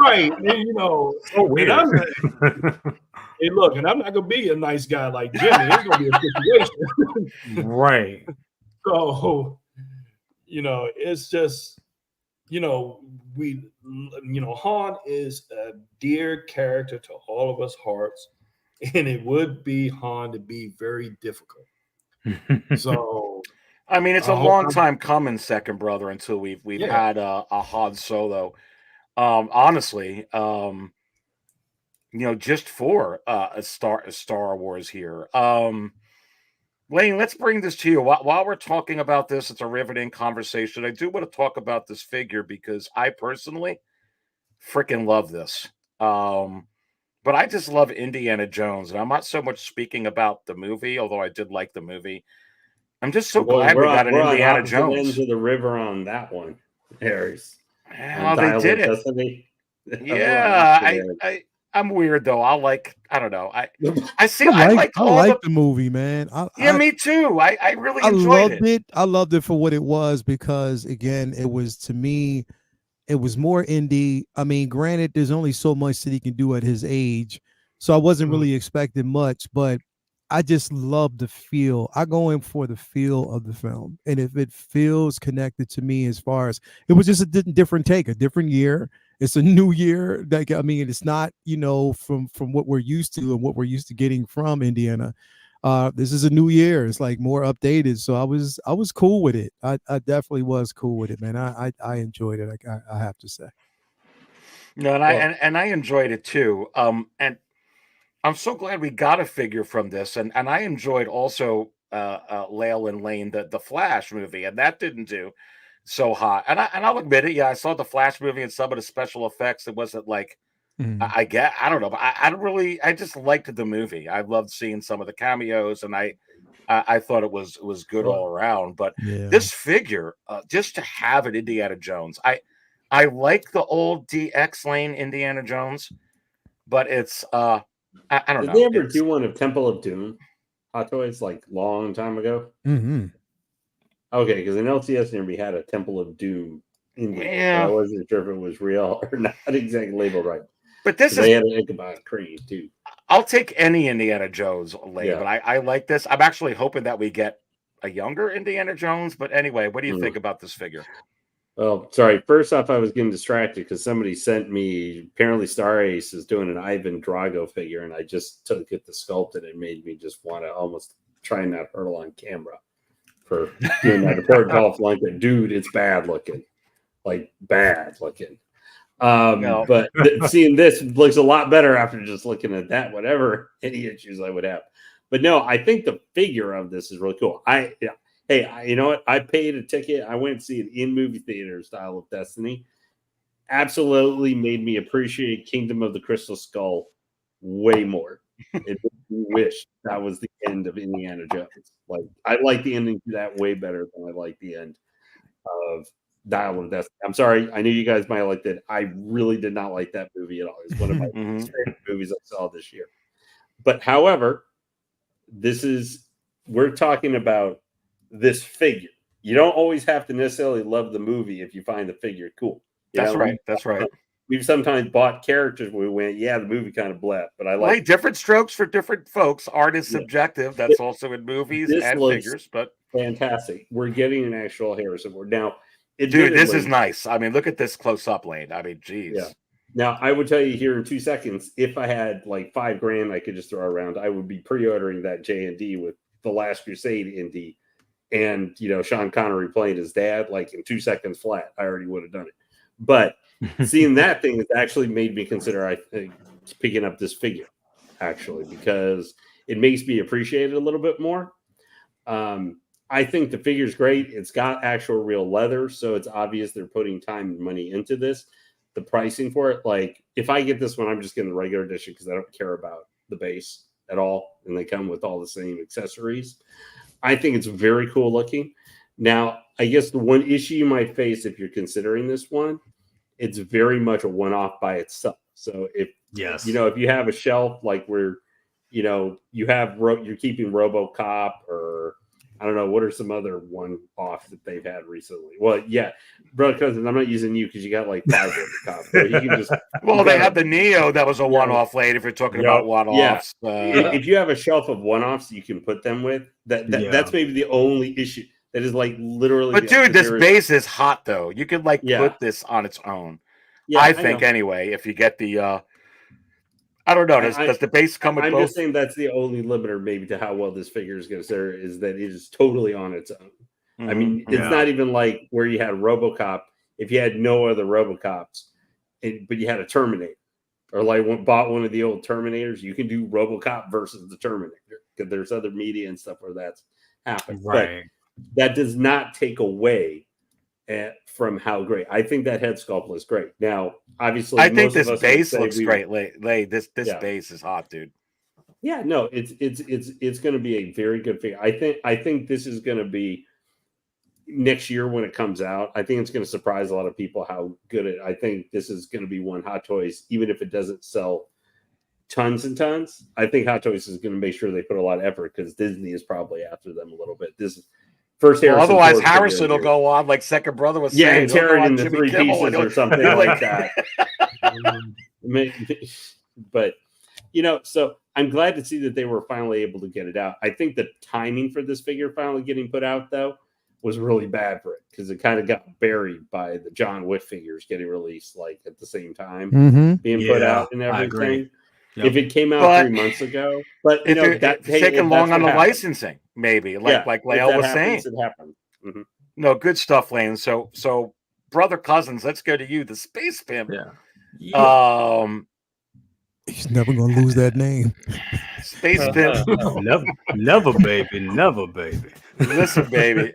right, and, you know, So weird. and I'm not, hey, look, and I'm not gonna be a nice guy like Jimmy. It's gonna be a situation. Right. So, you know, it's just, you know, Han is a dear character to all of us hearts, and it would be Han to be very difficult. So, I mean, it's I a hope long I'm- time coming, second brother, until we've Yeah. had a Han Solo. Honestly, you know, just for a Star Wars here. Lane, let's bring this to you. While we're talking about this, it's a riveting conversation. I do want to talk about this figure because I personally freaking love this. But I just love Indiana Jones, and I'm not so much speaking about the movie, although I did like the movie. I'm just so glad we got an Indiana ends Jones. of the river on that one, Harris. How they did it. Destiny. Yeah, I'm weird though. I don't know. I see. I I like the movie, man. me too. I really I enjoyed loved it. I loved it for what it was because, again, it was, to me, it was more indie. I mean, granted, there's only so much that he can do at his age, so I wasn't really expecting much, but I just love the feel. I go in for the feel of the film, and if it feels connected to me, as far as it was just a different take, a different year. It's a new year. Like, I mean, it's not, you know, from what we're used to and what we're used to getting from Indiana. This is a new year. It's like more updated. So I was cool with it. I definitely was cool with it, man. I enjoyed it. I have to say. No, and I enjoyed it too. And I'm so glad we got a figure from this. And I enjoyed also Lael and Lane, the Flash movie, and that didn't do so hot. And I'll admit it, yeah, I saw the Flash movie and some of the special effects. It wasn't like I don't know, but I just liked the movie. I loved seeing some of the cameos, and I thought it was good all around. But this figure, just to have an Indiana Jones, I like the old DX Lane Indiana Jones, but it's I don't know. Did they ever do one of Temple of Doom Hot Toys like long time ago? Mm-hmm. Okay, because in LCS we had a Temple of Doom Indian. Yeah. I wasn't sure if it was real or not exactly labeled right. But this they had an Ichabod Crane too. I'll take any Indiana Jones, Lane, Yeah. but I like this. I'm actually hoping that we get a younger Indiana Jones. But anyway, what do you think about this figure? Well, sorry. First off, I was getting distracted because somebody sent me, apparently Star Ace is doing an Ivan Drago figure, and I just took it to sculpt it. It made me just want to almost try and not hurtle on camera for doing that. Report golf like that. Dude, it's bad looking. Like bad looking. No. But seeing this looks a lot better after just looking at that, whatever any issues I would have. But no, I think the figure of this is really cool. Hey, you know what? I paid a ticket. I went to see it in movie theater style of Destiny. Absolutely made me appreciate Kingdom of the Crystal Skull way more. It made me wish that was the end of Indiana Jones. Like, I like the ending to that way better than I like the end of Dial of Destiny. I'm sorry. I knew you guys might like that. I really did not like that movie at all. It's one of my favorite movies I saw this year. But however, we're talking about this figure. You don't always have to necessarily love the movie if you find the figure cool. That's right. That's right. We've sometimes bought characters where we went, yeah, the movie kind of bled, but I like different strokes for different folks. Art is subjective. That's also in movies and figures, but fantastic. We're getting an actual Harrison Ford. Now, dude, this is nice. I mean, look at this close up, Lane. I mean, geez. Yeah. Now, I would tell you here in 2 seconds, if I had like $5,000 I could just throw around, I would be pre-ordering that J&D with The Last Crusade Indy and, you know, Sean Connery playing his dad, like in 2 seconds flat. I already would have done it. But seeing that thing has actually made me consider, I think, picking up this figure, actually, because it makes me appreciate it a little bit more. I think the figure's great. It's got actual real leather, so it's obvious they're putting time and money into this. The pricing for it, like, if I get this one, I'm just getting the regular edition because I don't care about the base at all, and they come with all the same accessories. I think it's very cool looking. Now, I guess the one issue you might face if you're considering this one, it's very much a one-off by itself. So if Yes. if you have a shelf like where you have you're keeping RoboCop, or I don't know, what are some other one-offs that they've had recently? Well, yeah, bro, cousin, I'm not using you because you got like 5 RoboCops. So you can just they had the Neo that was a one-off late. If you're talking about one-offs, if you have a shelf of one-offs you can put them with, that's maybe the only issue. That is like literally. But dude, this base is hot though. You could put this on its own. Yeah, I think anyway. If you get the, I don't know. Does the base come with both? I'm just saying that's the only limiter maybe to how well this figure is going to serve, is that it is totally on its own. Mm-hmm. I mean, it's not even like where you had RoboCop. If you had no other RoboCops, but you had a Terminator, or bought one of the old Terminators, you can do RoboCop versus the Terminator, because there's other media and stuff where that's happened. Right. But that does not take away from how great. I think that head sculpt was great. Now, obviously, I think this base looks great. This base is hot, dude. Yeah, no, it's going to be a very good figure. I think this is going to be next year when it comes out. I think it's going to surprise a lot of people how good it. I think this is going to be one Hot Toys, even if it doesn't sell tons and tons. I think Hot Toys is going to make sure they put a lot of effort, because Disney is probably after them a little bit. This is first. Otherwise, Harrison will go on like Second Brother was saying. Yeah, tear it into 3 pieces or something like that. But so I'm glad to see that they were finally able to get it out. I think the timing for this figure finally getting put out though was really bad for it, because it kind of got buried by the John Wick figures getting released like at the same time, being put out and everything. Yep. If it came out 3 months ago, but it's taking long on the licensing, maybe like Leia was saying. It happens. Mm-hmm. No, good stuff, Lane. So brother Cousins, let's go to you, the Space Pimp. Yeah. He's never gonna lose that name. Space Pimp. never, baby. Listen, baby.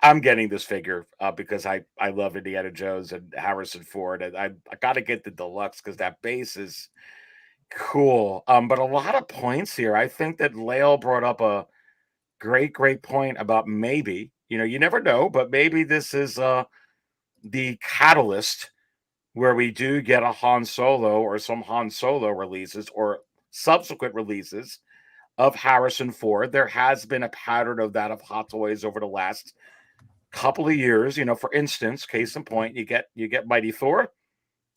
I'm getting this figure because I love Indiana Jones and Harrison Ford, and I got to get the deluxe because that base is cool. But a lot of points here. I think that Lael brought up a great point about maybe, you never know, but maybe this is the catalyst where we do get a Han Solo or some Han Solo releases or subsequent releases of Harrison Ford. There has been a pattern of that of Hot Toys over the last couple of years. For instance, case in point, you get Mighty Thor,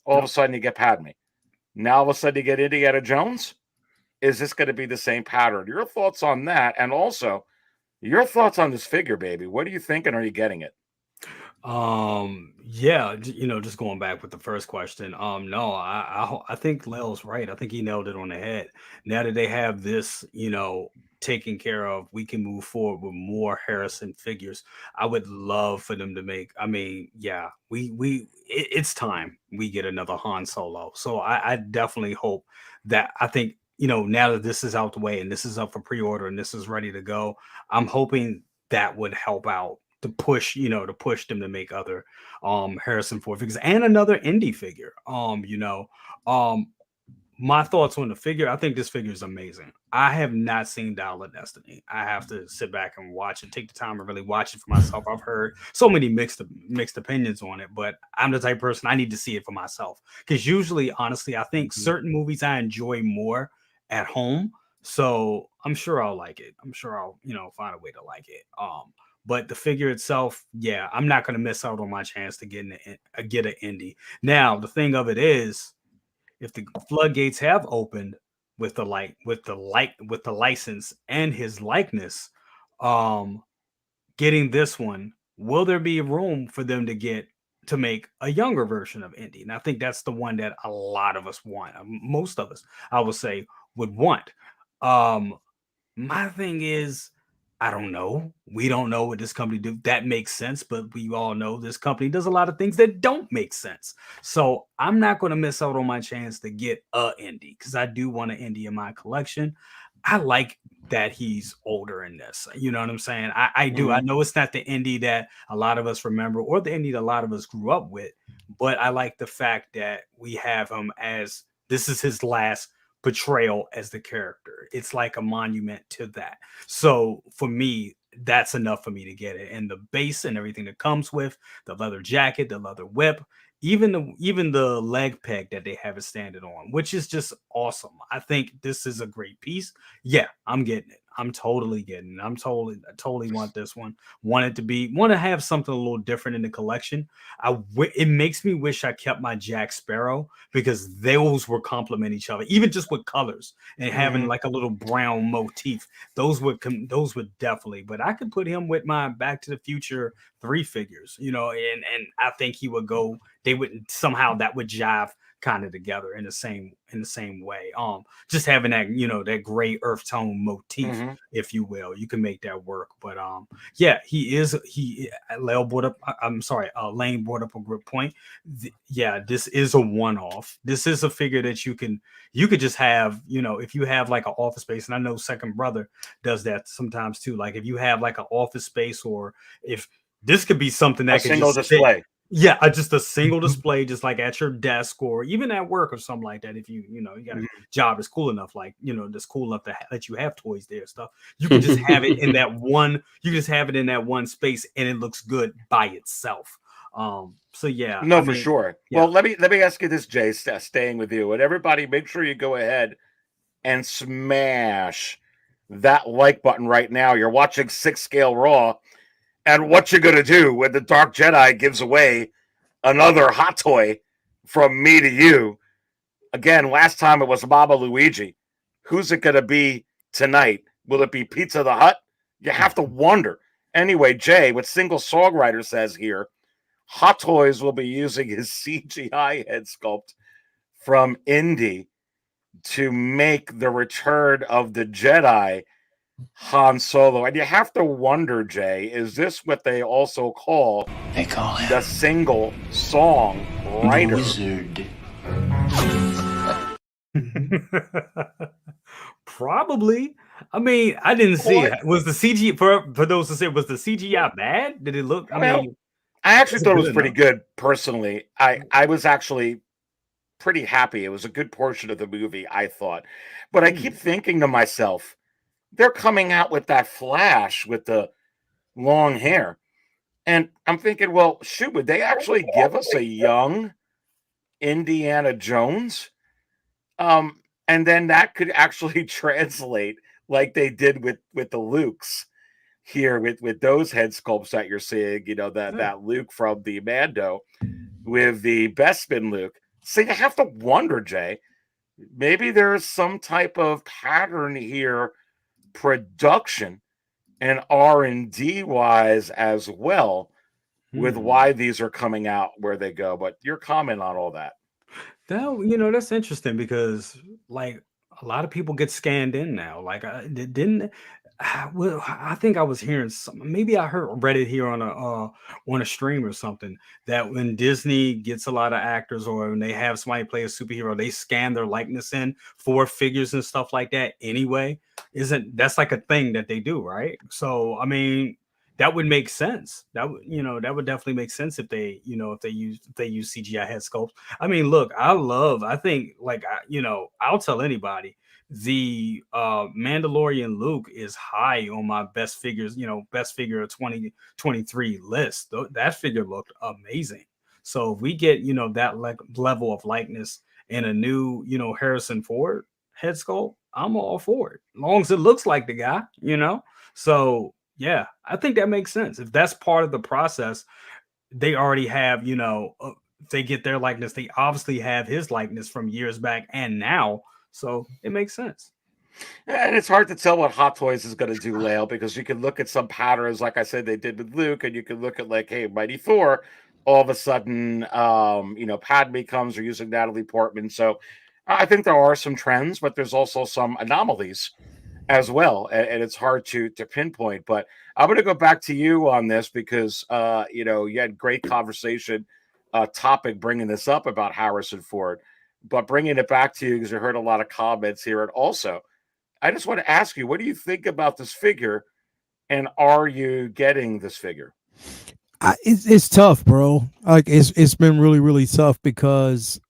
all of a sudden you get Padme. Now all of a sudden you get Indiana Jones. Is this going to be the same pattern? Your thoughts on that, and also your thoughts on this figure, baby. What are you thinking? Are you getting it? Yeah, just going back with the first question. No, I think Leo's right. I think he nailed it on the head. Now that they have this, taken care of, we can move forward with more Harrison figures. I would love for them to make. I mean, yeah, it's time we get another Han Solo. So I definitely hope that. I think now that this is out the way and this is up for pre-order and this is ready to go, I'm hoping that would help out to push them to make other Harrison Ford figures and another indie figure. My thoughts on the figure, I think this figure is amazing. I have not seen Dial of Destiny. I have to sit back and watch it, take the time to really watch it for myself. I've heard so many mixed opinions on it, but I'm the type of person I need to see it for myself. Because usually, honestly, I think certain movies I enjoy more at home. So I'm sure I'll like it. I'm sure I'll, find a way to like it. But the figure itself, yeah, I'm not going to miss out on my chance to get an indie. Now, the thing of it is, if the floodgates have opened with the license and his likeness, getting this one, will there be room for them to make a younger version of Indy? And I think that's the one that a lot of us want. Most of us, I would say, would want. My thing is, I don't know. We don't know what this company do. That makes sense, but we all know this company does a lot of things that don't make sense. So I'm not going to miss out on my chance to get a Indy because I do want an Indy in my collection. I like that he's older in this. You know what I'm saying? I do. I know it's not the Indy that a lot of us remember or the Indy that a lot of us grew up with, but I like the fact that we have him as this is his last portrayal as the character. It's like a monument to that. So for me, that's enough for me to get it. And the base and everything that comes with the leather jacket, the leather whip, even the leg peg that they have it standing on, which is just awesome. I think this is a great piece. Yeah, I'm getting it. I'm totally getting it. I totally want this one. Want to have something a little different in the collection. It makes me wish I kept my Jack Sparrow, because those would complement each other, even just with colors and having like a little brown motif. Those would definitely. But I could put him with my Back to the Future 3 figures, and I think he would go. They would somehow that would jive kind of together in the same way. Just having that that gray earth tone motif, if you will, you can make that work. But yeah, Lane brought up a good point. Yeah, this is a one-off. This is a figure that you could just have, if you have like an office space, and I know Second Brother does that sometimes too. Like if you have like an office space, or if this could be something that could single just display. Yeah, just a single display, just like at your desk or even at work or something like that. If you got a job that's cool enough, like that's cool enough to let you have toys there and stuff, you can just have it in that one. You just have it in that one space, and it looks good by itself. So yeah, no, for sure. Yeah. Well, let me ask you this, Jay. Staying with you, and everybody, make sure you go ahead and smash that like button right now. You're watching 6 Scale Raw. And what you're going to do when the Dark Jedi gives away another hot toy from me to you. Again, last time it was Mama Luigi. Who's it going to be tonight? Will it be Pizza the Hut? You have to wonder. Anyway, Jay, what Single Songwriter says here, Hot Toys will be using his CGI head sculpt from Indy to make the Return of the Jedi Han Solo. And you have to wonder, Jay, is this what they also call him the Single Song Writer? Wizard. Probably. I mean, I didn't see it. Was the CG for those who say, was the CGI bad? Did it look? I actually thought it was pretty good personally. I was actually pretty happy. It was a good portion of the movie, I thought. But I keep thinking to myself, they're coming out with that Flash with the long hair. And I'm thinking, well, shoot, would they actually give us a young Indiana Jones? And then that could actually translate like they did with the Lukes here with those head sculpts that you're seeing, that Luke from the Mando with the Bespin Luke. So you have to wonder, Jay, maybe there's some type of pattern here, production and R&D wise as well, with why these are coming out where they go. But your comment on all that? That's interesting, because like a lot of people get scanned in now. Like I think I was hearing something. Maybe I read it here on a stream or something, that when Disney gets a lot of actors, or when they have somebody play a superhero, they scan their likeness in for figures and stuff like that. Anyway, that's like a thing that they do, right? So I mean, that would make sense. That would definitely make sense if they use CGI head sculpts. I mean, look, I think I'll tell anybody, the Mandalorian Luke is high on my best figures, best figure of 2023 list. That figure looked amazing. So if we get that level of likeness and a new Harrison Ford head sculpt, I'm all for it, as long as it looks like the guy. So yeah, I think that makes sense. If that's part of the process, they already have, they get their likeness. They obviously have his likeness from years back and now. So it makes sense. And it's hard to tell what Hot Toys is going to do, Lale, because you can look at some patterns, like I said, they did with Luke, and you can look at like, hey, Mighty Thor, all of a sudden, Padme comes, or using Natalie Portman. So I think there are some trends, but there's also some anomalies as well, and it's hard to pinpoint. But I'm going to go back to you on this, because you had great conversation topic bringing this up about Harrison Ford, but bringing it back to you because I heard a lot of comments here. And also, I just want to ask you, what do you think about this figure, and are you getting this figure? It's tough, bro. Like it's been really, really tough, because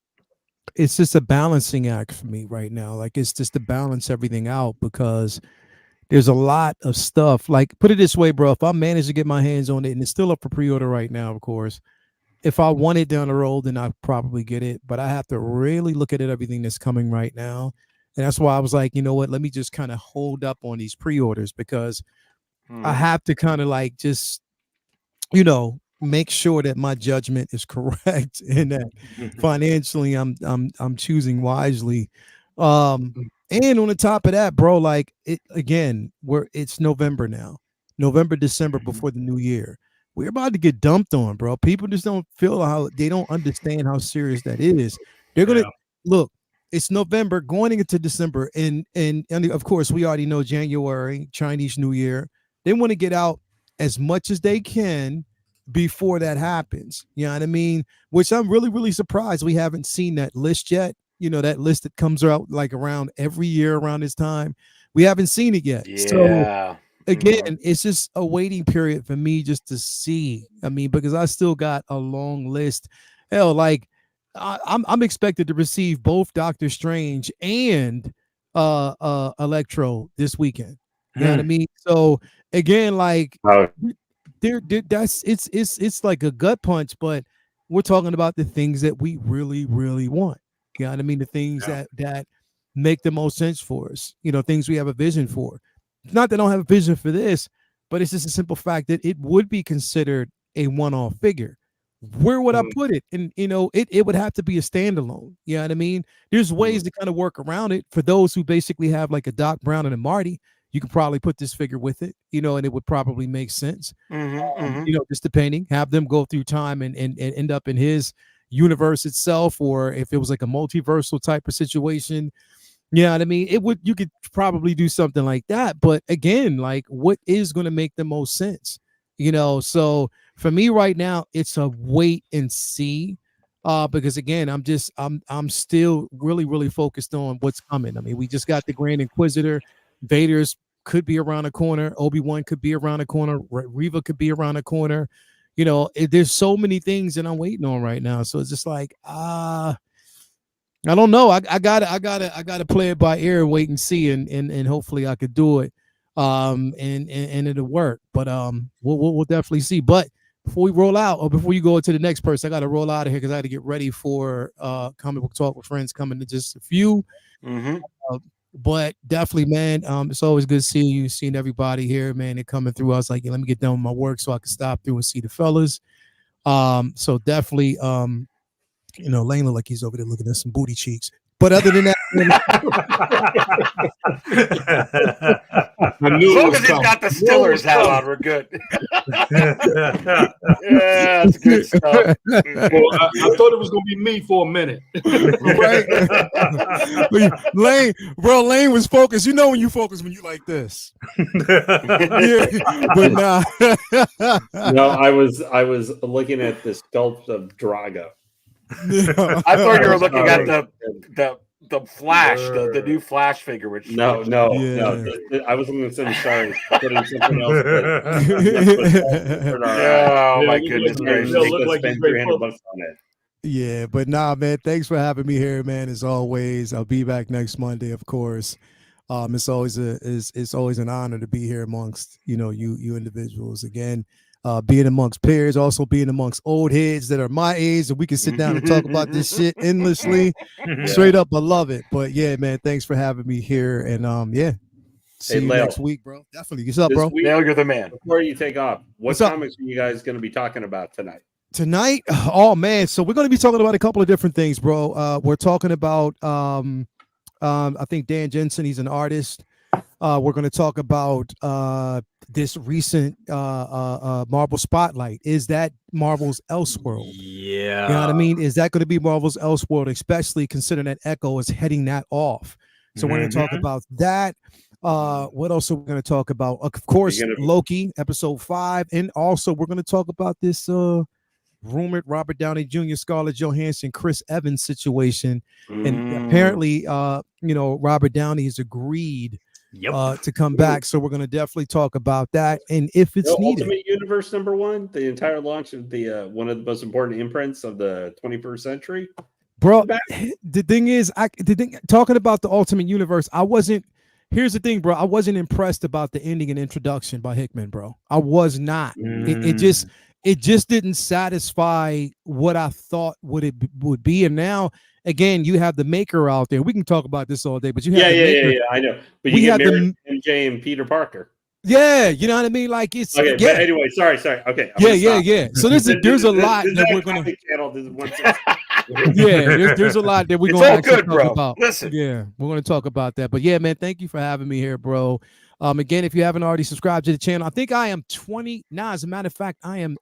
it's just a balancing act for me right now. Like it's just to balance everything out because there's a lot of stuff. Like put it this way, bro. If I manage to get my hands on it, and it's still up for pre-order right now, of course. If I want it down the road, then I'll probably get it. But I have to really look at everything that's coming right now. And that's why I was like, you know what? Let me just kind of hold up on these pre-orders because I have to kind of like just, make sure that my judgment is correct and that financially I'm choosing wisely. And on the top of that, bro, like it again, it's November now. November, December before the new year. We're about to get dumped on, bro. People just don't feel how they don't understand how serious that is. They're gonna look. It's November going into December, and of course we already know January, Chinese New Year. They want to get out as much as they can before that happens. You know what I mean? Which I'm really, really surprised we haven't seen that list yet. That list that comes out like around every year around this time. We haven't seen it yet. Yeah. So again, it's just a waiting period for me just to see. I mean, because I still got a long list. Hell, like I'm expected to receive both Doctor Strange and Electro this weekend. You know what I mean? So again, like it's like a gut punch, but we're talking about the things that we really, really want. You know what I mean? The things that make the most sense for us. Things we have a vision for. Not that I don't have a vision for this, but it's just a simple fact that it would be considered a one-off figure. Where would I put it? And it would have to be a standalone. You know what I mean? There's ways to kind of work around it. For those who basically have like a Doc Brown and a Marty, you could probably put this figure with it, and it would probably make sense. Just depending, have them go through time and end up in his universe itself, or if it was like a multiversal type of situation. You know what I mean? You could probably do something like that. But again, like what is going to make the most sense? So for me right now, it's a wait and see. Because again, I'm still really, really focused on what's coming. I mean, we just got the Grand Inquisitor. Vader's could be around the corner. Obi-Wan could be around the corner. Reva could be around the corner. There's so many things that I'm waiting on right now. So it's just like, I don't know. I gotta play it by ear, wait and see, and hopefully I could do it. And it'll work. But we'll definitely see. But before we roll out, or before you go to the next person, I gotta roll out of here because I gotta get ready for Comic Book Talk with Friends coming to just a few. But definitely, man, it's always good seeing everybody here, man. They're coming through. I was like, let me get done with my work so I can stop through and see the fellas. So definitely, Lane look like he's over there looking at some booty cheeks. But other than that, as long as he's got the Stillers hat on, we're good. Yeah, that's good stuff. Well, I thought it was gonna be me for a minute. Right? Lane was focused. When you focus when you like this. But nah. No, I was looking at the sculpt of Drago. I thought you were looking at the Flash, the new Flash figure. Which no. I was looking at something. Sorry, putting something else. Oh my goodness gracious! Spend $300 on it. Yeah, but nah, man. Thanks for having me here, man. As always, I'll be back next Monday, of course. It's always an honor to be here amongst you individuals again. Being amongst peers, also being amongst old heads that are my age, and we can sit down and talk about this shit endlessly. Straight up, I love it. But yeah, man, thanks for having me here, and see you next week, bro. Definitely. What's up, bro? Dale, you're the man. Before you take off, what comics are you guys going to be talking about tonight? Tonight, oh man, so we're going to be talking about a couple of different things, bro. We're talking about I think Dan Jensen, he's an artist. We're going to talk about this recent Marvel Spotlight. Is that Marvel's Elseworld? Yeah. You know what I mean? Is that going to be Marvel's Elseworld, especially considering that Echo is heading that off? So we're going to talk about that. What else are we going to talk about? Of course, Loki, episode 5. And also we're going to talk about this rumored Robert Downey Jr., Scarlett Johansson, Chris Evans situation. And apparently, Robert Downey has agreed to come back. So we're going to definitely talk about that. And if it's needed. Ultimate Universe #1, the entire launch of the one of the most important imprints of the 21st century. bro. The thing is, talking about the Ultimate Universe, I wasn't. Here's the thing, bro. I wasn't impressed about the ending and introduction by Hickman, bro. I was not. It just didn't satisfy what I thought would be. And now, again, you have the maker out there. We can talk about this all day, but you have the maker. Yeah, I know. But you get married to MJ and Peter Parker. Yeah, you know what I mean. Like it's okay. Yeah. But anyway, sorry. Okay. Yeah. So there's a lot that we're gonna. Yeah, there's a lot that we're going to talk about. Listen, yeah, we're going to talk about that. But yeah, man, thank you for having me here, bro. Again, if you haven't already subscribed to the channel, I think I am 20 now. As a matter of fact, I am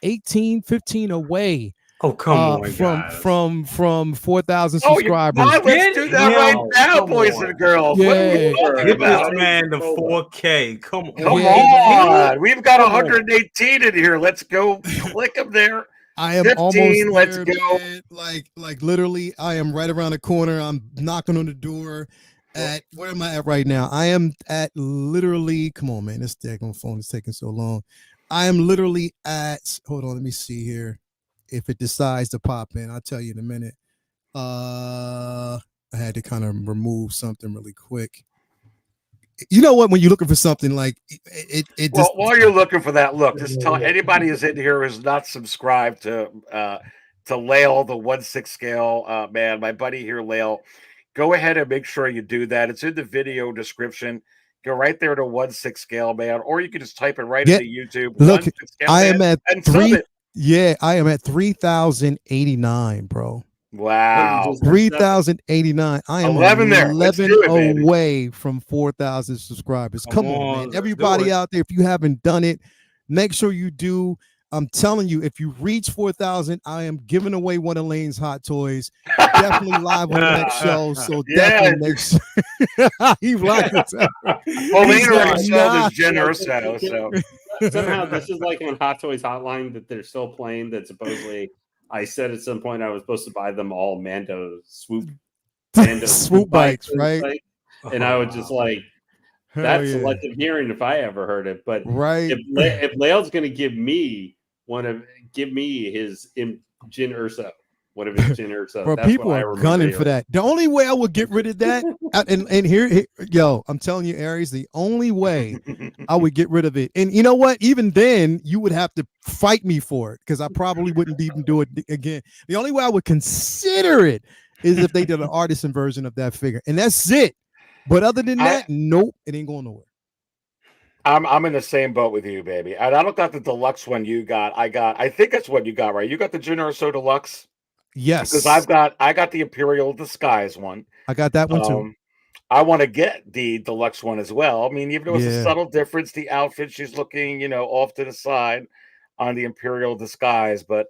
15 away. Oh, come on, from 4,000 subscribers. Let's do that right now, boys and girls. Yeah. Give this man the 4K. Come on. Come on. We've got 118 in here. Let's go click them there. I am 15, almost let's there, go. Man. Like literally, I am right around the corner. I'm knocking on the door at where am I at right now? I am at literally, come on, man. This daggone phone is taking so long. I am literally at, hold on, let me see here. If it decides to pop in, I'll tell you in a minute. I had to kind of remove something really quick. You know what? When you're looking for something like it just, while you're looking for that, look, just tell anybody who's in here who's not subscribed to Lael, the 1/6 scale, man, my buddy here, Lael, go ahead and make sure you do that. It's in the video description. Go right there to 1/6 scale, man, or you can just type it right into YouTube. Look, 1/6 scale, I am at I am at 3,089, bro. Wow, 3,089. I am 11 there. 11 away from 4,000 subscribers. Come on, man. Everybody out there, if you haven't done it, make sure you do. I'm telling you, if you reach 4,000, I am giving away one of Lane's hot toys. Definitely live on the next show. So definitely make sure he likes it. Well, Lane already sold his generous so. Somehow this is like on Hot Toys Hotline that they're still playing. That supposedly I said at some point I was supposed to buy them all Mando swoop bikes, right? And I was just like, that's selective hearing if I ever heard it. But right, if Lael's going to give me his Jyn Erso. What if it's Jyn Erso? Bro, people are gunning for that. The only way I would get rid of that, and here, yo, I'm telling you, Aries, the only way I would get rid of it, and you know what? Even then, you would have to fight me for it because I probably wouldn't even do it again. The only way I would consider it is if they did an artisan version of that figure, and that's it. But other than that, nope, it ain't going nowhere. I'm in the same boat with you, baby. And I don't got the deluxe one you got. I think that's what you got, right? You got the Jyn Erso Deluxe. Yes, because I got the Imperial Disguise one. I got that one too. I want to get the deluxe one as well. I mean, even though it's a subtle difference, the outfit she's looking, off to the side on the Imperial Disguise, but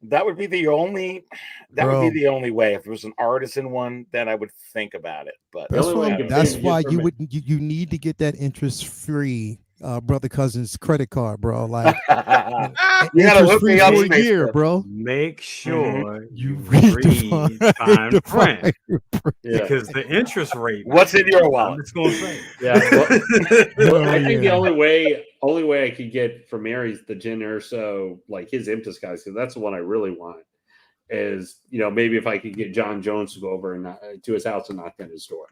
that would be the only way. If it was an artisan one, then I would think about it. But that's why you need to get that interest-free brother cousin's credit card, bro. Like you gotta look me up for a year, bro. Make sure you read fine print because the interest rate. What's in your wallet? It's going to say. Yeah, I think the only way I could get from Mary's the Jyn Erso, like his Imp Disguise, because that's the one I really want. Is maybe if I could get John Jones to go over and to his house and knock on his door.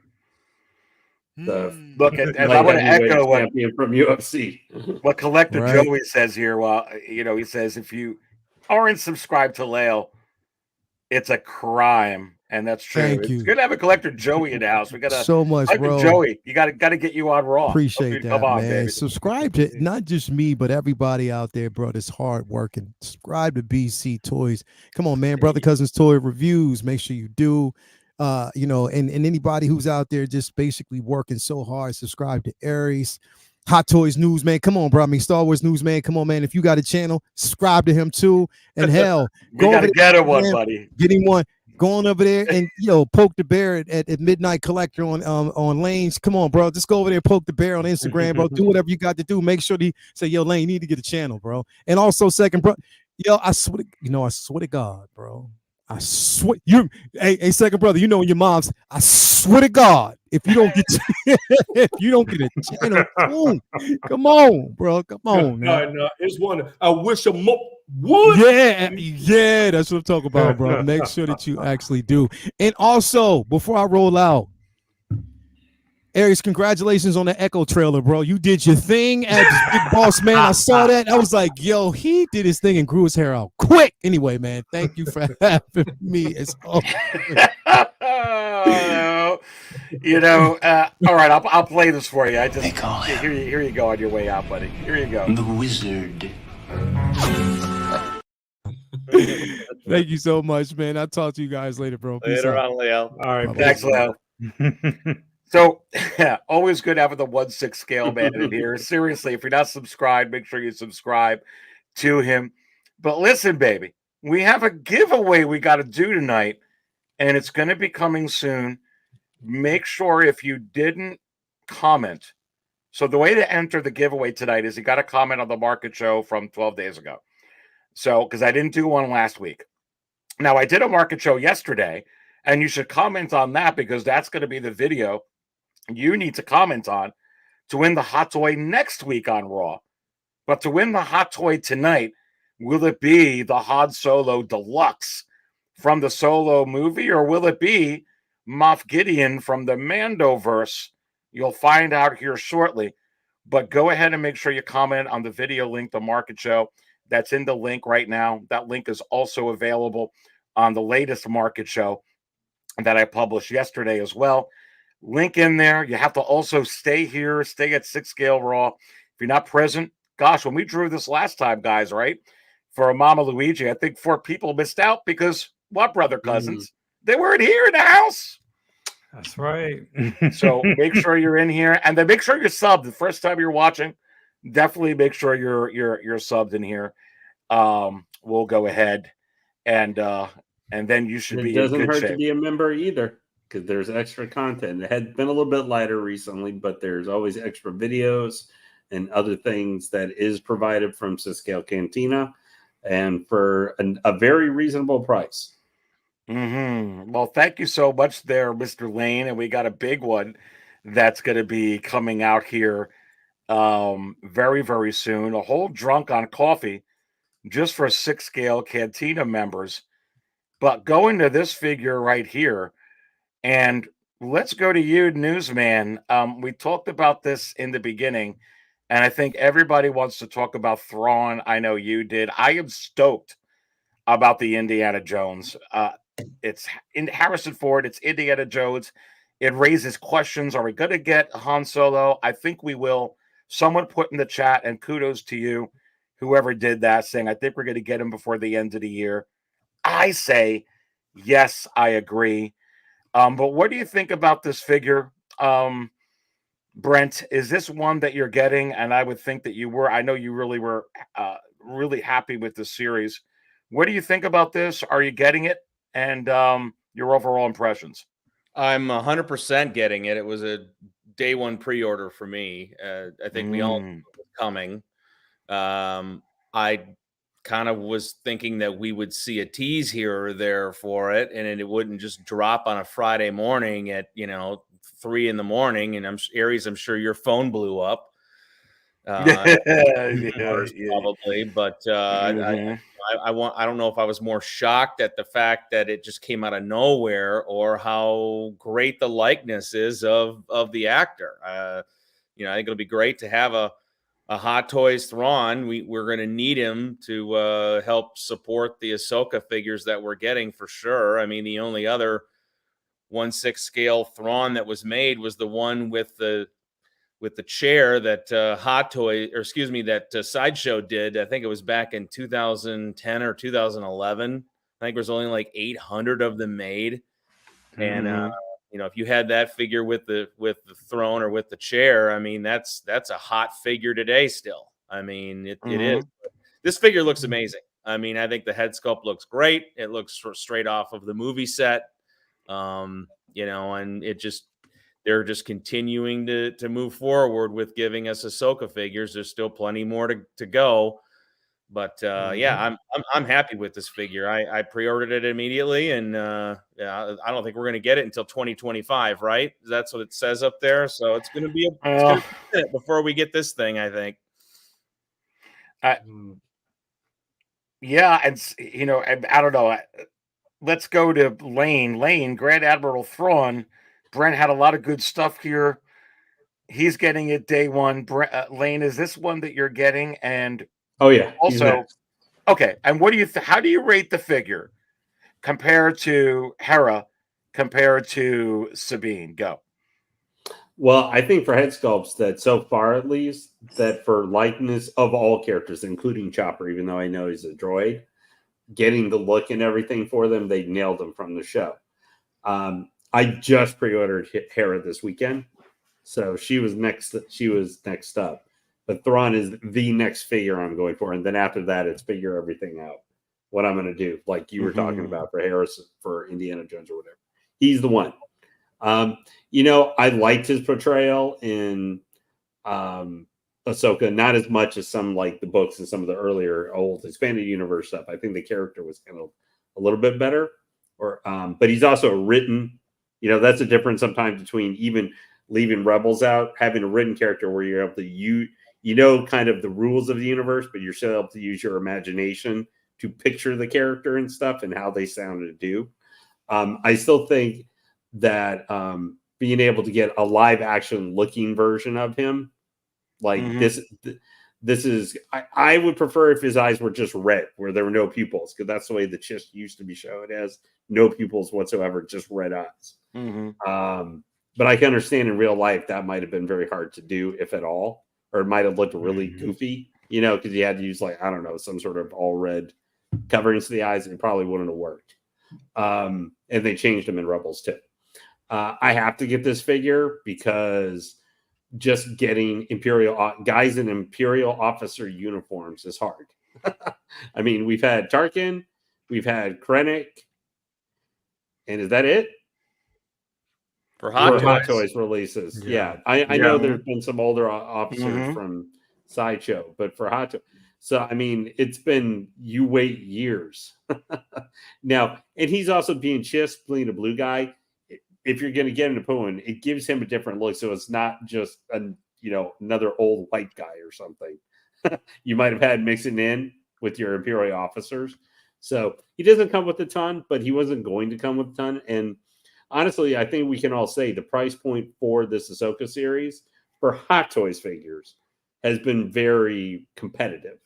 Look, and I want to echo what from UFC. What Collector Joey says here. Well, he says if you aren't subscribed to Lael, it's a crime, and that's true. It's good to have a Collector Joey in the house. We got so much, bro. Joey, you got to get you on Raw. Appreciate that, man. Baby. Subscribe to not just me, but everybody out there, bro. That's hard working. Subscribe to BC Toys. Come on, man. Brother Cousins Toy Reviews. Make sure you do. And anybody who's out there just basically working so hard, subscribe to Aries, Hot Toys News, man. Come on, bro. I mean, Star Wars News, man. Come on, man. If you got a channel, subscribe to him too. And hell, go gotta get him one, buddy. Get him one. Go on over there and poke the bear at Midnight Collector on Lane's. Come on, bro. Just go over there and poke the bear on Instagram, bro. Do whatever you got to do. Make sure they say, yo, Lane, you need to get a channel, bro. And also, second, bro, yo, I swear to God, bro. I swear hey, second brother, you know your mom's. I swear to God, if you don't get if you don't get a channel soon, come on, bro, come on, man. No, it's one. I wish a would. Yeah, that's what I'm talking about, bro. Make sure that you actually do. And also, before I roll out, Aries, congratulations on the Echo trailer, bro. You did your thing as Big Boss Man. I saw that. I was like, yo, he did his thing and grew his hair out quick. Anyway, man, thank you for having me. It's all right, I'll play this for you. Here you go on your way out, buddy. Here you go. The wizard. Thank you so much, man. I'll talk to you guys later, bro. Peace Later out. on, Leo. All right, Thanks, Leo. So, always good having the 1/6 scale man in here. Seriously, if you're not subscribed, make sure you subscribe to him. But listen, baby, we have a giveaway we got to do tonight, and it's going to be coming soon. Make sure if you didn't comment. So the way to enter the giveaway tonight is you got to comment on the market show from 12 days ago. So, because I didn't do one last week. Now, I did a market show yesterday, and you should comment on that because that's going to be the video you need to comment on to win the hot toy next week on Raw. But to win the hot toy tonight, will it be the Han Solo Deluxe from the Solo movie, or will it be Moff Gideon from the Mandoverse? You'll find out here shortly. But go ahead and make sure you comment on the video link, the market show. That's in the link right now. That link is also available on the latest market show that I published yesterday as well. Link in there. You have to also stay here, stay at 6 Scale Raw. If you're not present, gosh, when we drew this last time, guys, right, for a Mama Luigi, I think 4 people missed out because what, brother cousins? They weren't here in the house. That's right. So make sure you're in here, and then make sure you're subbed. The first time you're watching, definitely make sure you're subbed in here. We'll go ahead and then you should be in good shape. It doesn't hurt to be a member either, because there's extra content. It had been a little bit lighter recently, but there's always extra videos and other things that is provided from Siscale Cantina, and for a very reasonable price. Well, thank you so much there, Mr. Lane. And we got a big one that's going to be coming out here very, very soon. A whole drunk on coffee just for 6 Scale Cantina members. But going to this figure right here, and let's go to you, Newsman. We talked about this in the beginning, and I think everybody wants to talk about Thrawn. I know you did. I am stoked about the Indiana Jones. It's in Harrison Ford. It's Indiana Jones. It raises questions. Are we going to get Han Solo? I think we will. Someone put in the chat, and kudos to you, whoever did that, saying, I think we're going to get him before the end of the year. I say, yes, I agree. But what do you think about this figure? Brent, is this one that you're getting? And I would think that you were. I know you really were really happy with the series. What do you think about this? Are you getting it? And your overall impressions? I'm 100% getting it. It was a day one pre-order for me. I think we all knew it was coming. I kind of was thinking that we would see a tease here or there for it, and it wouldn't just drop on a Friday morning at 3 a.m. And Aries, I'm sure your phone blew up. Probably, but I don't know if I was more shocked at the fact that it just came out of nowhere, or how great the likeness is of the actor. I think it'll be great to have a Hot Toys Thrawn. We're going to need him to help support the Ahsoka figures that we're getting for sure. I mean, the only other 1/6 scale Thrawn that was made was the one with the chair that that Sideshow did. I think it was back in 2010 or 2011. I think there's only like 800 of them made. And if you had that figure with the throne or with the chair, I mean, that's a hot figure today still. I mean, it is. This figure looks amazing. I mean, I think the head sculpt looks great. It looks straight off of the movie set. And they're just continuing to move forward with giving us Ahsoka figures. There's still plenty more to go. But yeah, I'm happy with this figure. I pre-ordered it immediately, and yeah, I don't think we're gonna get it until 2025, right? That's what it says up there. So it's gonna be a minute before we get this thing, I think. Yeah, and I don't know. Let's go to Lane. Lane, Grand Admiral Thrawn. Brent had a lot of good stuff here. He's getting it day one. Lane, is this one that you're getting? And oh yeah, also, okay. And what do you? How do you rate the figure compared to Hera, compared to Sabine? Go. Well, I think for head sculpts that so far, at least, that for likeness of all characters, including Chopper, even though I know he's a droid, getting the look and everything for them, they nailed them from the show. I just pre-ordered Hera this weekend, so she was next up. But Thrawn is the next figure I'm going for, and then after that, it's figure everything out. What I'm going to do, like you were talking about for Harris, for Indiana Jones or whatever. He's the one. I liked his portrayal in Ahsoka, not as much as some like the books and some of the earlier old expanded universe stuff. I think the character was kind of a little bit better, but he's also written. That's a difference sometimes between even leaving Rebels out, having a written character where you're able to kind of the rules of the universe, but you're still able to use your imagination to picture the character and stuff and how they sound to do. I still think that being able to get a live action looking version of him, like this is, I would prefer if his eyes were just red, where there were no pupils, because that's the way the Chiss used to be shown, as no pupils whatsoever, just red eyes. But I can understand in real life that might have been very hard to do, if at all, or it might have looked really goofy, because you had to use some sort of all red coverings to the eyes, and it probably wouldn't have worked. And they changed them in Rebels too. I have to get this figure because just getting Imperial guys in Imperial officer uniforms is hard. I mean, we've had Tarkin, we've had Krennic, and is that it? For Hot Toys releases. Yeah. I know there's been some older officers from Sideshow, but for Hot Toys. So, I mean, you wait years. Now, and he's also being Chiss, playing a blue guy. If you're going to get him to Poon, it gives him a different look. So it's not just another old white guy or something. You might have had mixing in with your Imperial officers. So he doesn't come with a ton, but he wasn't going to come with a ton. And honestly, I think we can all say the price point for this Ahsoka series for Hot Toys figures has been very competitive.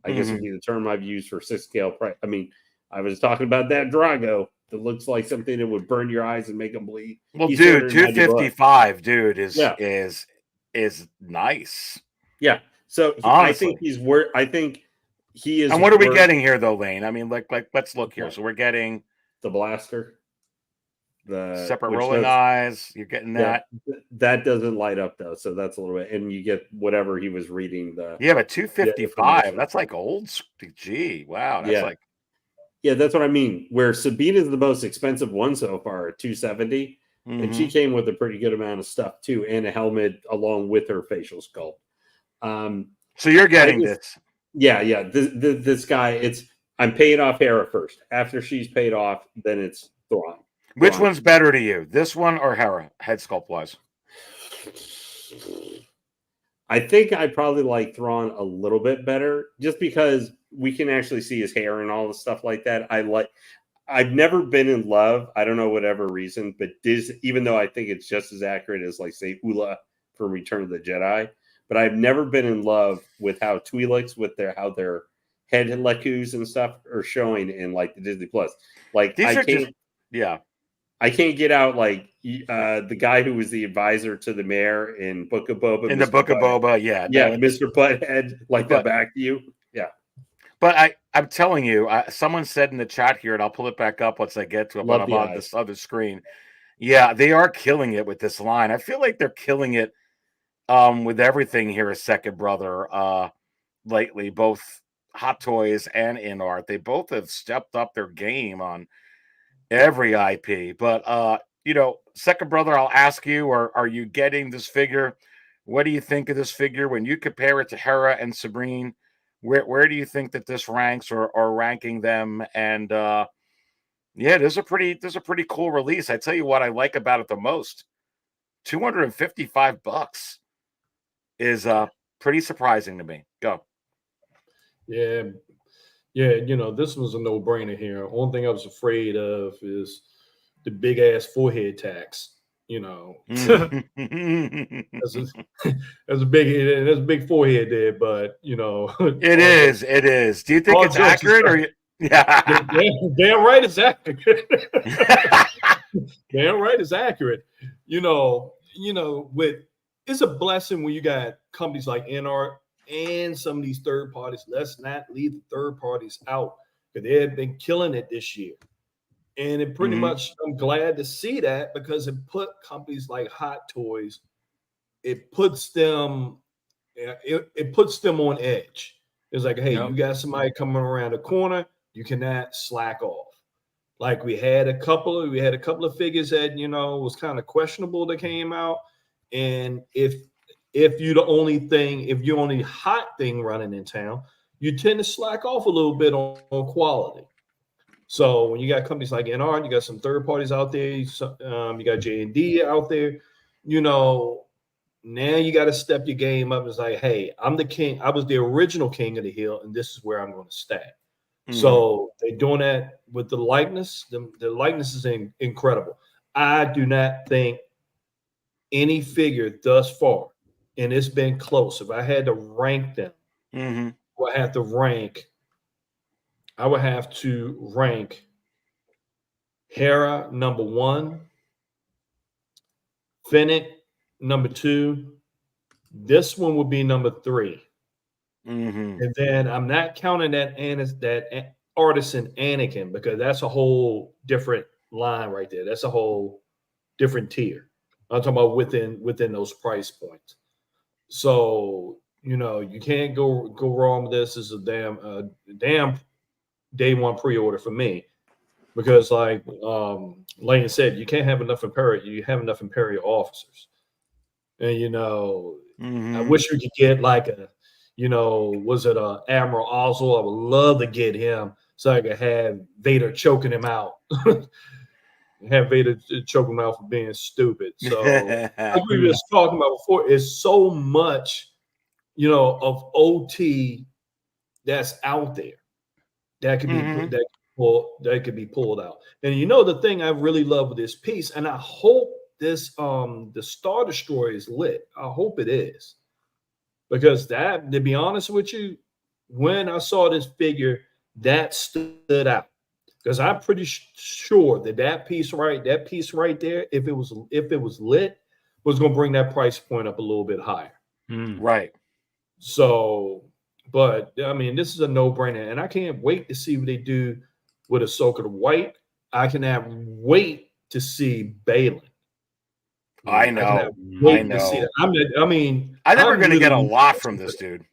I guess would be the term I've used for 6-scale price. I mean, I was talking about that Drago that looks like something that would burn your eyes and make them bleed. Well, dude, $255, dude, is nice. Yeah. So I think he's worth. I think he is. And what are we getting here, though, Lane? I mean, let's look here. So we're getting the blaster, the separate rolling eyes. You're getting that. Yeah, that doesn't light up though, so that's a little bit. And you get whatever he was reading. But $255. That's like old. Gee, wow. That's yeah, that's what I mean. Where Sabine is the most expensive one so far at $270, and she came with a pretty good amount of stuff too, and a helmet along with her facial sculpt. So you're getting this. Yeah. This guy, I'm paying off Hera first. After she's paid off, then it's Thrawn. Which one's better to you, this one or Hera, head sculpt wise? I think I probably like Thrawn a little bit better, just because we can actually see his hair and all the stuff like that. I've never been in love. I don't know whatever reason, but even though I think it's just as accurate as like say Ula from Return of the Jedi, but I've never been in love with how Twi'leks with how their head lecus and stuff are showing in like the Disney Plus. Like I can't get out like the guy who was the advisor to the mayor in Book of Boba. In the Book of Boba, yeah, Mr. Butthead, like that back to you, yeah. But I'm telling you, someone said in the chat here, and I'll pull it back up once I get to it on this other screen. Yeah, they are killing it with this line. I feel like they're killing it with everything here. A second brother lately, both Hot Toys and in art, they both have stepped up their game on every IP. But second brother, I'll ask you, are you getting this figure? What do you think of this figure when you compare it to Hera and Sabine? where do you think that this ranks or ranking them? And yeah, there's a pretty cool release. I tell you what I like about it the most. $255 is pretty surprising to me. Go. Yeah. Yeah, this was a no-brainer here. Only thing I was afraid of is the big ass forehead tax. There's a big forehead there, but it is. Do you think it's accurate or? Yeah, damn right it's accurate. Damn right it's accurate. With it's a blessing when you got companies like NR and some of these third parties. Let's not leave the third parties out because they have been killing it this year. And it pretty much, I'm glad to see that because it put companies like Hot Toys, it puts them on edge. It's like, hey, you got somebody coming around the corner, you cannot slack off. Like we had a couple of figures that was kind of questionable that came out, and if you're the only hot thing running in town, you tend to slack off a little bit on quality. So when you got companies like NR, you got some third parties out there, you got J&D out there, now you got to step your game up. It's like, hey, I'm the king. I was the original king of the hill, and this is where I'm going to stay. So they're doing that with the likeness. The likeness is incredible. I do not think any figure thus far, and it's been close. If I had to rank them, I would have to rank Hera number 1, Fennec number 2. This one would be number 3. And then I'm not counting that Artisan Anakin because that's a whole different line right there. That's a whole different tier. I'm talking about within those price points. So you can't go wrong with this. This is a damn day one pre-order for me because, like Lane said, you can't have enough Imperial. You have enough Imperial officers, and I wish we could get like a. Was it Admiral Oswald? I would love to get him so I could have Vader choking him out. Have Vader choke him out for being stupid. So like we were talking about before, it's so much, of OT that's out there that could be that could be pulled out. And the thing I really love with this piece, and I hope this the Star Destroyer is lit. I hope it is. Because that, to be honest with you, when I saw this figure, that stood out. Because I'm pretty sure that piece right there, if it was lit, was going to bring that price point up a little bit higher. Right. So, but I mean, this is a no-brainer, and I can't wait to see what they do with Ahsoka the White. I cannot wait to see Balin. I know. To see that. I mean, I think we're going to get a lot from this dude.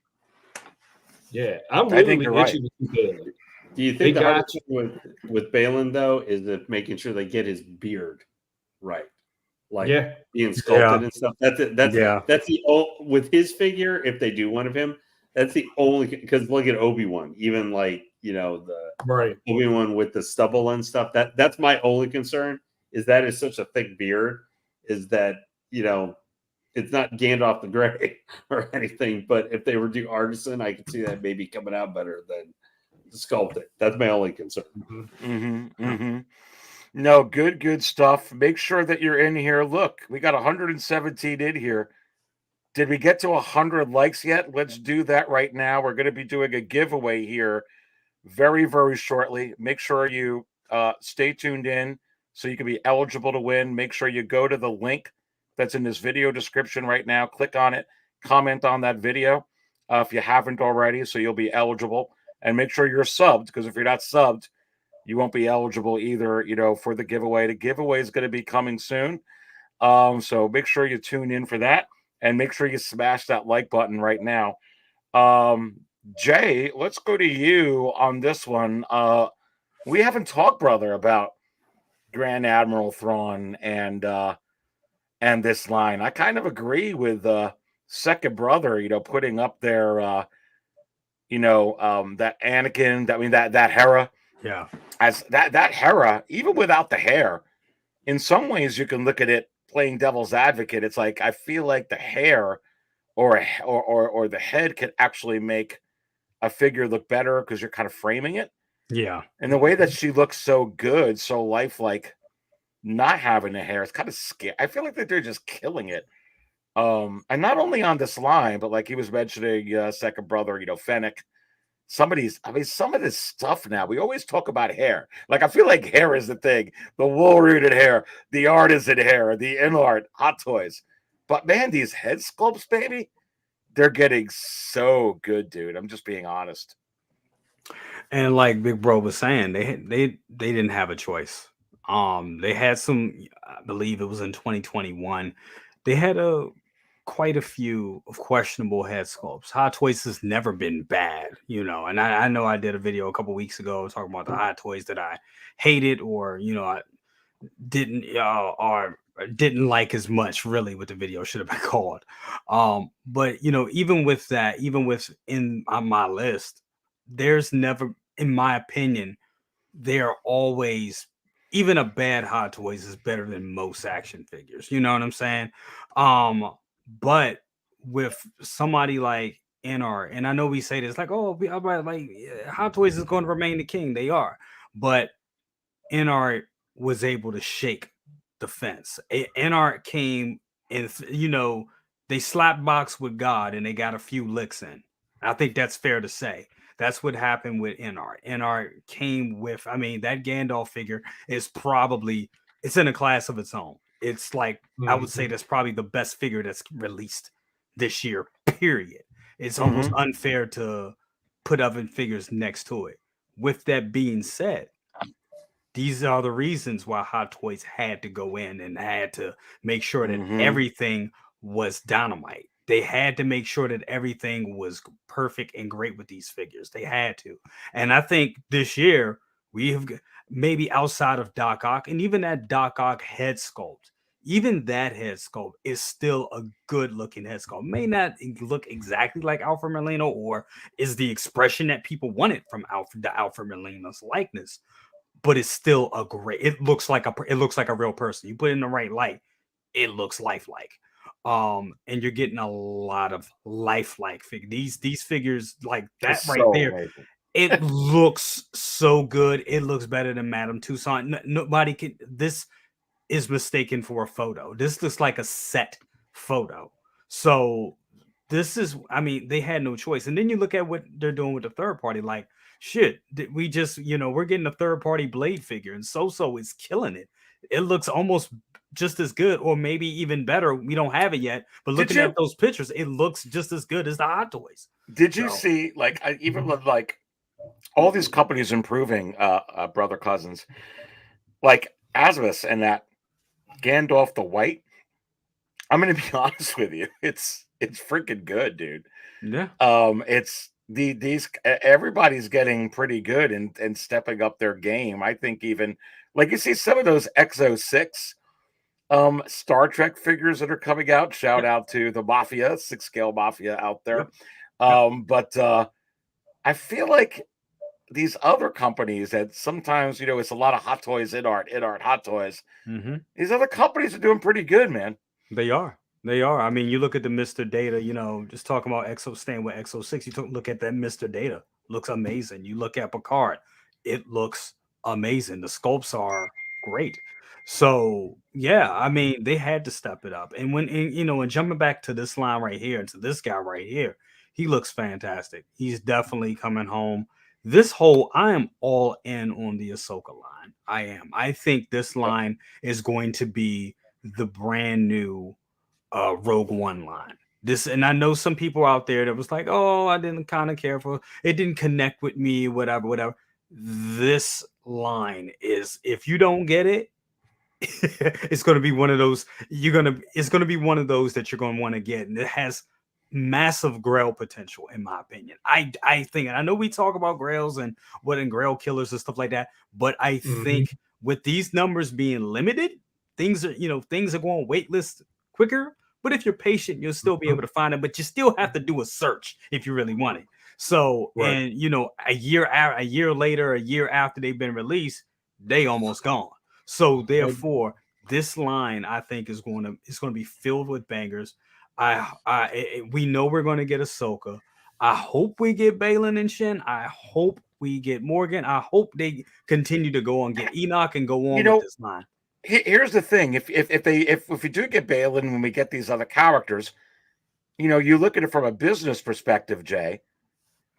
Yeah, I'm really itching to see Balin. Do you think the hardest thing with Balin though is that making sure they get his beard right, like being sculpted and stuff? That's it. That's the with his figure. If they do one of him, that's the only because look at Obi-Wan, even like the Obi-Wan with the stubble and stuff. That's my only concern is that is such a thick beard. Is that it's not Gandalf the Grey or anything, but if they were to do Artisan, I could see that maybe coming out better than sculpting. That's my only concern. No, good stuff. Make sure that you're in here. Look, we got 117 in here. Did we get to 100 likes yet? Let's do that right now. We're going to be doing a giveaway here very, very shortly. Make sure you stay tuned in. So you can be eligible to win. Make sure you go to the link that's in this video description right now. Click on it. Comment on that video if you haven't already, so you'll be eligible. And make sure you're subbed, because if you're not subbed, you won't be eligible either, for the giveaway. The giveaway is going to be coming soon. So make sure you tune in for that. And make sure you smash that like button right now. Jay, let's go to you on this one. We haven't talked, brother, about Grand Admiral Thrawn and this line. I kind of agree with second brother, putting up their that Anakin, that Hera, Yeah. as that Hera, even without the hair, in some ways you can look at it playing devil's advocate. It's like I feel like the hair or the head could actually make a figure look better because you're kind of framing it. Yeah. And the way that she looks so good, so lifelike, not having the hair, it's kind of scary. I feel like that they're just killing it. And not only on this line, but like he was mentioning, second brother, Fennec. Some of this stuff now, we always talk about hair. Like, I feel like hair is the thing, the wool-rooted hair, the artisan hair, the in-art hot toys. But man, these head sculpts, baby, they're getting so good, dude. I'm just being honest. And like Big Bro was saying, they didn't have a choice. They had some, I believe it was in 2021. They had quite a few of questionable head sculpts. Hot Toys has never been bad, and I know I did a video a couple weeks ago talking about the Hot Toys that I hated or I didn't or didn't like as much, really, what the video should have been called. But even with that, even within my list, there's never, in my opinion, they're always, even a bad Hot Toys is better than most action figures. You know what I'm saying? But with somebody like NR, and I know we say this like, Hot Toys is going to remain the king. They are, but NR was able to shake the fence. NR came and they slapped box with God and they got a few licks in. I think that's fair to say. That's what happened with NR. NR came with, that Gandalf figure is probably, it's in a class of its own. It's like, I would say that's probably the best figure that's released this year, period. It's almost unfair to put other figures next to it. With that being said, these are the reasons why Hot Toys had to go in and had to make sure that everything was dynamite. They had to make sure that everything was perfect and great with these figures. They had to. And I think this year, we have, maybe outside of Doc Ock, and even that Doc Ock head sculpt, even that head sculpt is still a good looking head sculpt. May not look exactly like Alfred Molina or is the expression that people wanted from Alfred Molina's likeness, but it's still it looks like a real person. You put it in the right light, it looks lifelike. And you're getting a lot of lifelike figures. These figures like that right there. Amazing. It looks so good. It looks better than Madame Tussauds. Nobody can. This is mistaken for a photo. This looks like a set photo. So this is. They had no choice. And then you look at what they're doing with the third party. Like, shit, we just we're getting a third party Blade figure, and So is killing it. It looks almost just as good, or maybe even better. We don't have it yet, but looking at those pictures, it looks just as good as the Hot Toys. Did you see, like, even with like all these companies improving, brother cousins, like Asmus and that Gandalf the White? I'm gonna be honest with you, it's freaking good, dude. Yeah. It's these everybody's getting pretty good and stepping up their game. I think even like you see some of those Exo 6 Star Trek figures that are coming out. Shout out to the Mafia, 6-scale Mafia out there. But I feel like these other companies that sometimes, it's a lot of Hot Toys, in art, Hot Toys. These other companies are doing pretty good, man. They are. You look at the Mr. Data, just talking about staying with Exo 6, look at that Mr. Data. Looks amazing. You look at Picard, it looks amazing. The sculpts are great. So yeah, they had to step it up. And and jumping back to this line right here, and to this guy right here, he looks fantastic. He's definitely coming home. I am all in on the Ahsoka line. I am. I think this line is going to be the brand new Rogue One line. And I know some people out there that was like, oh, I didn't kind of care for it, didn't connect with me, whatever. This line is, if you don't get it, it's going to be one of those it's going to be one of those that you're going to want to get, and it has massive grail potential, in my opinion. I think, and I know we talk about grails and grail killers and stuff like that, but I think with these numbers being limited, things are going waitlist quicker. But if you're patient, you'll still be able to find them, but you still have to do a search if you really want it. So, Right. and you know, a year later, a year after they've been released, they almost gone. So therefore, this line I think is going to be filled with bangers. We know we're going to get Ahsoka. I hope we get Balin and Shin. I hope we get Morgan. I hope they continue to go and get Enoch and go on with this line. Here's the thing: if we do get Balin, when we get these other characters, you know, you look at it from a business perspective, Jay.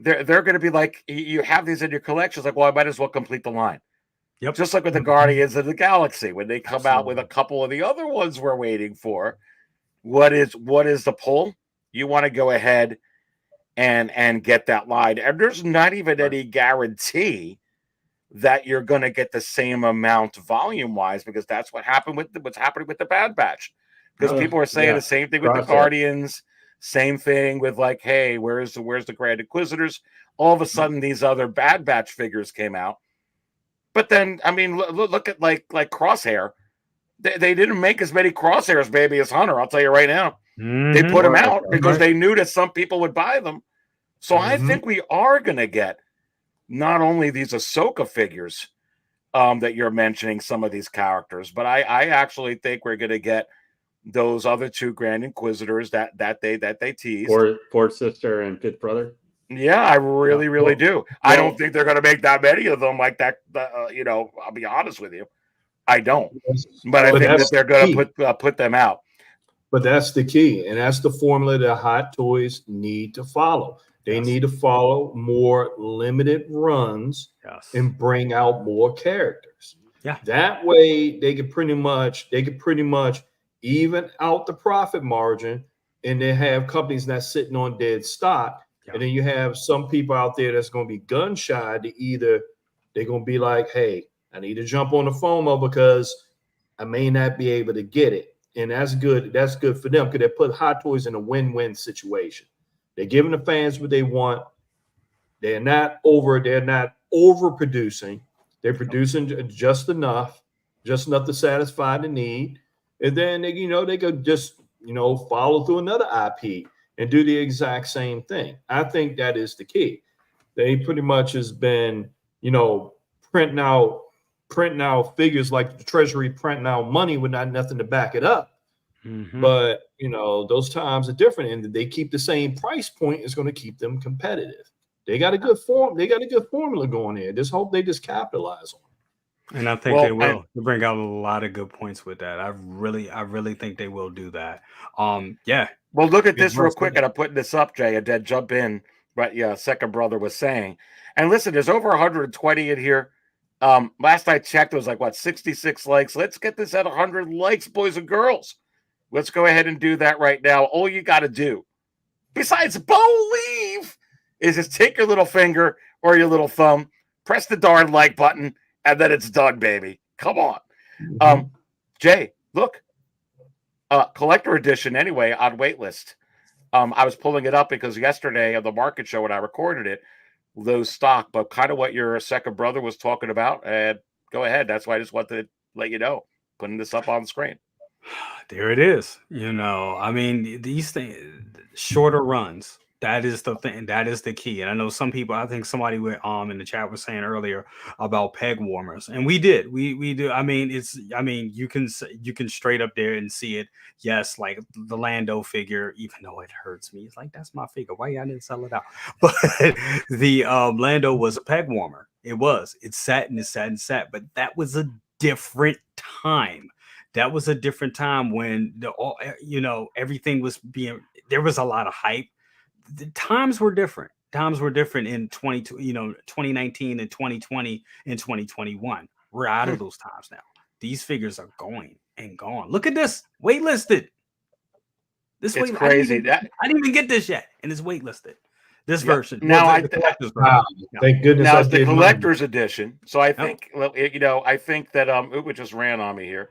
They're going to be like, you have these in your collections, like, well, I might as well complete the line. Yep. Just like with the Guardians of the Galaxy, when they come out with a couple of the other ones we're waiting for. What is the pull? You want to go ahead and get that line, and there's not even any guarantee that you're going to get the same amount volume wise, because that's what's happening with the Bad Batch. Because people are saying the same thing with the Guardians, same thing with like, hey, where's the Grand Inquisitors? All of a sudden, these other Bad Batch figures came out. But then, I mean, look at like Crosshair. They didn't make as many Crosshairs, baby, as Hunter. I'll tell you right now. They put them out because they knew that some people would buy them. So I think we are going to get not only these Ahsoka figures that you're mentioning, some of these characters, but I actually think we're going to get those other two Grand Inquisitors that they teased. Fourth sister and fifth brother. Yeah, I really do. I don't think they're going to make that many of them like that. You know, I'll be honest with you. I don't. But I think that they're going to put them out. But that's the key. And that's the formula that Hot Toys need to follow. They need to follow more limited runs and bring out more characters. Yeah. That way they could pretty much even out the profit margin, and they have companies not sitting on dead stock. Yeah. And then you have some people out there that's going to be gun shy to either they're going to be like, hey, I need to jump on the FOMO because I may not be able to get it. And that's good. That's good for them because they put Hot Toys in a win-win situation. They're giving the fans what they want. They're not overproducing. They're producing just enough to satisfy the need. And then they could just follow through another IP and do the exact same thing. I think that is the key. They pretty much has been, printing out figures like the Treasury printing out money with nothing to back it up. Mm-hmm. But those times are different, and they keep the same price point is going to keep them competitive. They got a good formula going there. Just hope they just capitalize on it. And I think they will. They bring out a lot of good points with that. I really think they will do that. Yeah. Well, look at this real quick, and I'm putting this up, Jay, and then jump in. Right, yeah, second brother was saying. And listen, there's over 120 in here. Last I checked, it was like 66 likes. Let's get this at 100 likes, boys and girls. Let's go ahead and do that right now. All you got to do, besides believe, is just take your little finger or your little thumb, press the darn like button, and then it's done, baby. Come on. Mm-hmm. Jay, look. Collector edition anyway on waitlist. I was pulling it up because yesterday on the market show when I recorded it, low stock, but kind of what your second brother was talking about. And go ahead. That's why I just wanted to let you know, putting this up on the screen. There it is. I mean, these things, shorter runs. That is the thing. That is the key. And I know some people, I think somebody in the chat was saying earlier about peg warmers. And we did. We do. I mean, you can straight up there and see it. Yes, like the Lando figure, even though it hurts me. It's like, that's my figure. Why y'all didn't sell it out? But the Lando was a peg warmer. It was. It sat and it sat and sat. But that was a different time. That was a different time when everything was there was a lot of hype. The times were different. Times were different in 2019 and 2020 and 2021. We're out of those times now. These figures are going and gone. Look at this, waitlisted. It's crazy. I didn't even get this yet, and it's waitlisted. This version. Now thank goodness. Now it's the collector's edition. So I think I think that Uber just ran on me here.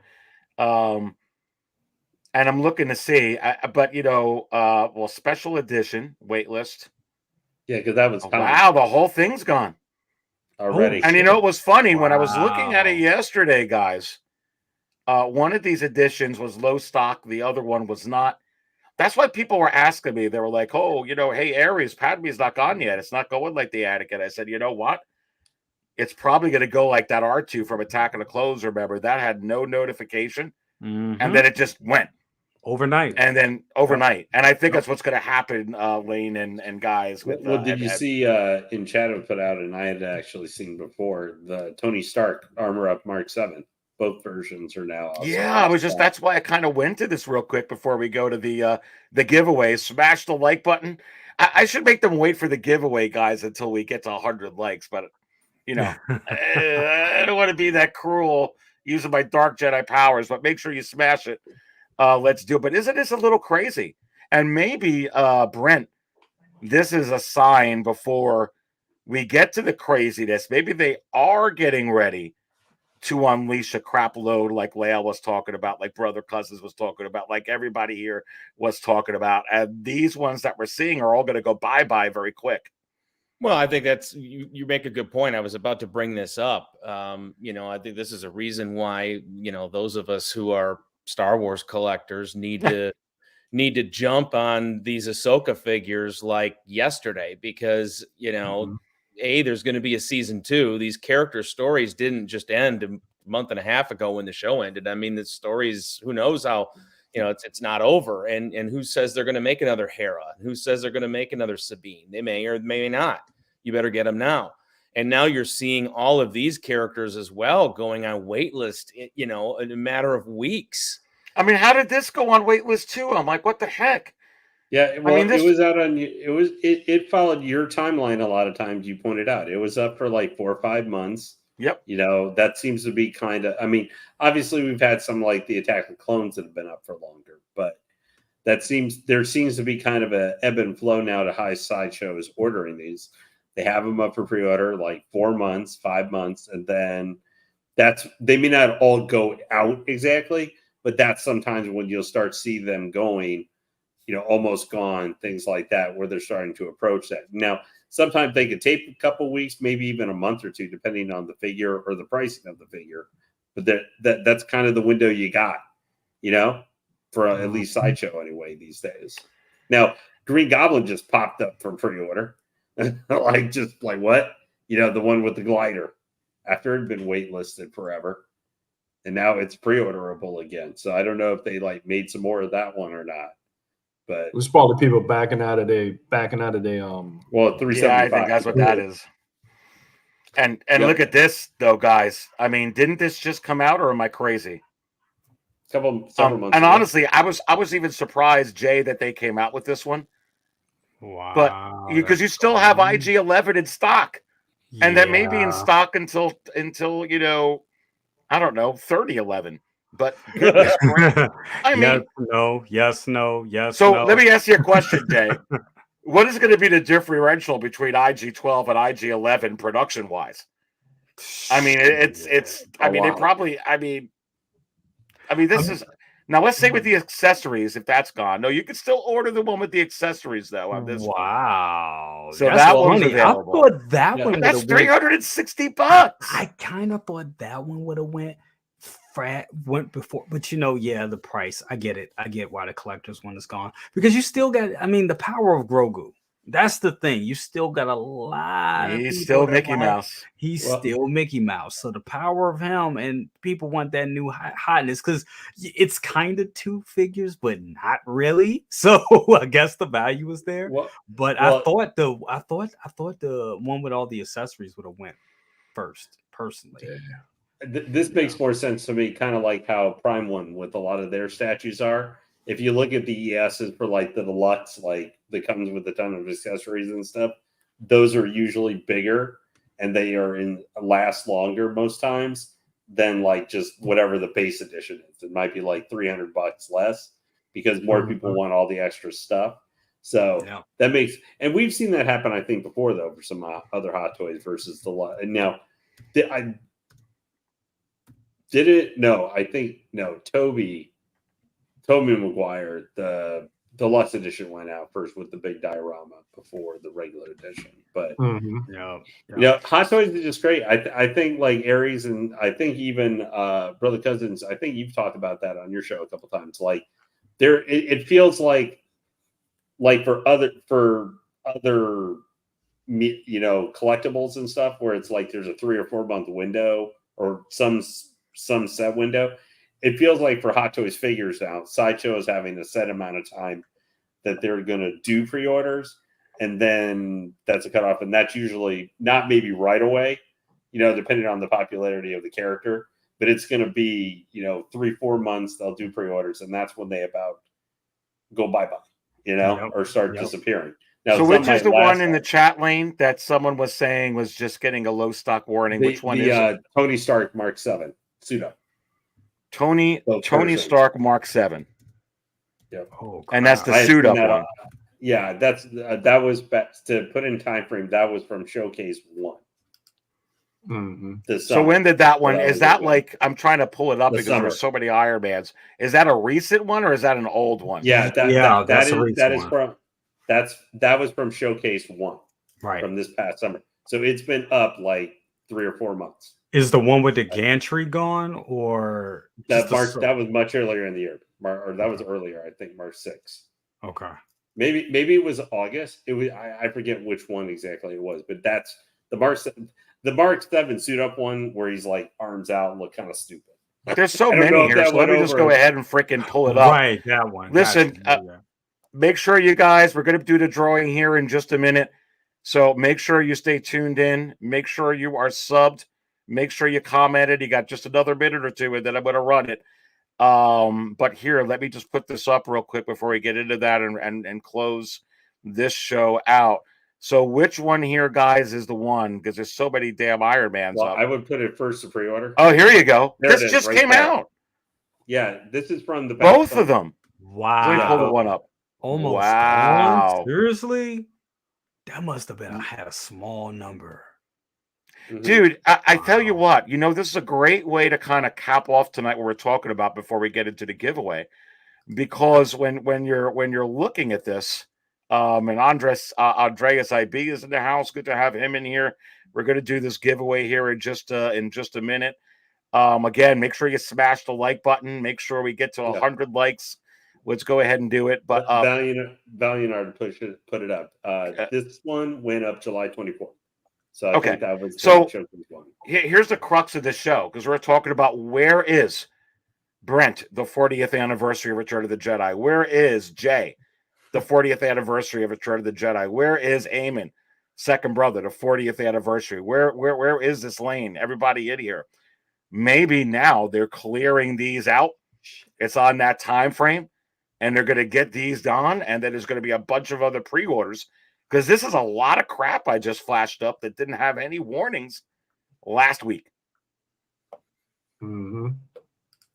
And I'm looking to see, but special edition waitlist. Yeah, because that was wow, the whole thing's gone already. And it was funny when I was looking at it yesterday, guys. One of these editions was low stock, the other one was not. That's why people were asking me. They were like, "Oh, hey, Aries, Padme's not gone yet. It's not going like the attic." And I said, "You know what? It's probably going to go like that R2 from Attack of the Clones. Remember that had no notification, and then it just went overnight. And I think that's what's going to happen, Lane and guys. Well, did you see in chat I put out, and I had actually seen before, the Tony Stark Armor Up Mark 7. Both versions are now. Yeah, that's why I kind of went to this real quick before we go to the giveaway. Smash the like button. I should make them wait for the giveaway, guys, until we get to 100 likes. But I don't want to be that cruel using my Dark Jedi powers. But make sure you smash it. Let's do it. But isn't this a little crazy? And maybe Brent, this is a sign before we get to the craziness. Maybe they are getting ready to unleash a crap load like Leia was talking about, like Brother Cousins was talking about, like everybody here was talking about. And these ones that we're seeing are all going to go bye-bye very quick. Well, I think that's you make a good point. I was about to bring this up. I think this is a reason why, those of us who are Star Wars collectors need to jump on these Ahsoka figures like yesterday, because, there's going to be a season 2. These character stories didn't just end a month and a half ago when the show ended. I mean, the stories, who knows how, it's not over. And who says they're going to make another Hera? Who says they're going to make another Sabine? They may or may not. You better get them now. And now you're seeing all of these characters as well going on waitlist, in a matter of weeks. I mean, how did this go on waitlist too? I'm like, what the heck? Yeah, well, it was out on. It followed your timeline a lot of times. You pointed out it was up for like 4 or 5 months. Yep. That seems to be kind of. I mean, obviously we've had some like the Attack of the Clones that have been up for longer, but there seems to be kind of a ebb and flow now to how Sideshow is ordering these. They have them up for pre-order like 4 months, 5 months, and then they may not all go out exactly, but that's sometimes when you'll start see them going. Almost gone, things like that, where they're starting to approach that. Now, sometimes they could take a couple weeks, maybe even a month or two, depending on the figure or the pricing of the figure. But that's kind of the window you got, for at least Sideshow anyway these days. Now, Green Goblin just popped up for pre-order. like what? The one with the glider, after it had been waitlisted forever. And now it's pre-orderable again. So I don't know if they made some more of that one or not. But it was probably people backing out of their well, 375. Yeah, I think that's what that is. And look at this though, guys. I mean, didn't this just come out, or am I crazy? Several months and ago. Honestly, I was even surprised, Jay, that they came out with this one. Wow. But because you still have IG-11 in stock. And that may be in stock until I don't know, 3011. But goodness gracious. I mean, yes, no. So let me ask you a question, Jay. What is going to be the differential between IG-12 and IG-11 production-wise? I mean, it's. I mean, they probably. I mean, this is now. Let's say with the accessories, if that's gone, no, you can still order the one with the accessories though on this. Wow. So that one's available. I thought that one. That's $360. I kind of thought that one would have went before, but the price. I get it. I get why the collector's one is gone, because you still got. I mean, the power of Grogu. That's the thing. You still got a lot. He's still Mickey Mouse. He's still Mickey Mouse. So the power of him, and people want that new hotness, because it's kind of 2 figures, but not really. So I guess the value is there. I thought the one with all the accessories would have went first, personally. Yeah. This makes more sense to me, kind of like how Prime One with a lot of their statues are. If you look at the ESs for the deluxe, that comes with a ton of accessories and stuff, those are usually bigger and they last longer most times than just whatever the base edition is. It might be $300 less because more people want all the extra stuff. So that makes, and we've seen that happen, I think, before though, for some other Hot Toys versus the lot. And now, Tobey Maguire, the deluxe edition went out first with the big diorama before the regular edition. But Hot Toys is just great. I think Aries, and I think even Brother Cousins, I think you've talked about that on your show a couple times. It feels like like for other collectibles and stuff, where it's like there's a 3 or 4 month window or some set window. It feels like for Hot Toys figures now, Sideshow is having a set amount of time that they're going to do pre-orders, and then that's a cutoff, and that's usually not maybe right away, depending on the popularity of the character, but it's going to be 3-4 months they'll do pre-orders, and that's when they about go bye-bye, or start disappearing. Now, so which is the one in the chat lane that someone was saying was just getting a low stock warning? Which one is it? Tony Stark Mark 7 pseudo. Tony Stark Mark 7. Yep. Oh, and that's the suit up one. Yeah, that was to put in time frame. That was from Showcase 1. Mm-hmm. So when did that one? Is that like, I'm trying to pull it up because there's so many Ironmans. Is that a recent one or is that an old one? Yeah, that was from Showcase 1, right, from this past summer. So it's been up like 3 or 4 months. Is the one with the gantry gone, or that was much earlier in the year, or that was earlier? I think March 6th. Okay, maybe it was August. It was I forget which one exactly it was, but that's the Mark 7 suit up one where he's like arms out and look kind of stupid. There's so many here, so let me just go ahead and freaking pull it up. Right, that one. Listen, make sure you guys, we're going to do the drawing here in just a minute, so make sure you stay tuned in. Make sure you are subbed. Make sure you commented. You got just another minute or two, and then I'm going to run it. But here, let me just put this up real quick before we get into that and close this show out. So which one here, guys, is the one? Because there's so many damn Ironmans up. I would put it first to pre-order. Oh, here you go. This just came out. Yeah, this is from the both of them. Wow. Let me pull the one up. Almost. Wow. Seriously? That must have been had a small number. Dude, I tell you what, this is a great way to kind of cap off tonight what we're talking about before we get into the giveaway, because when you're looking at this, and Andreas IB is in the house. Good to have him in here. We're going to do this giveaway here in just a minute. Again, make sure you smash the like button. Make sure we get to 100 likes. Let's go ahead and do it. But Valiant put it up. This one went up July 24th. So I think that was one. Here's the crux of this show, because we're talking about where is Brent, the 40th anniversary of Return of the Jedi? Where is Jay, the 40th anniversary of Return of the Jedi? Where is Eamon, second brother, the 40th anniversary? Where is this lane? Everybody in here. Maybe now they're clearing these out. It's on that time frame, and they're going to get these done, and then there's going to be a bunch of other pre-orders. Because this is a lot of crap I just flashed up that didn't have any warnings last week. Mm-hmm.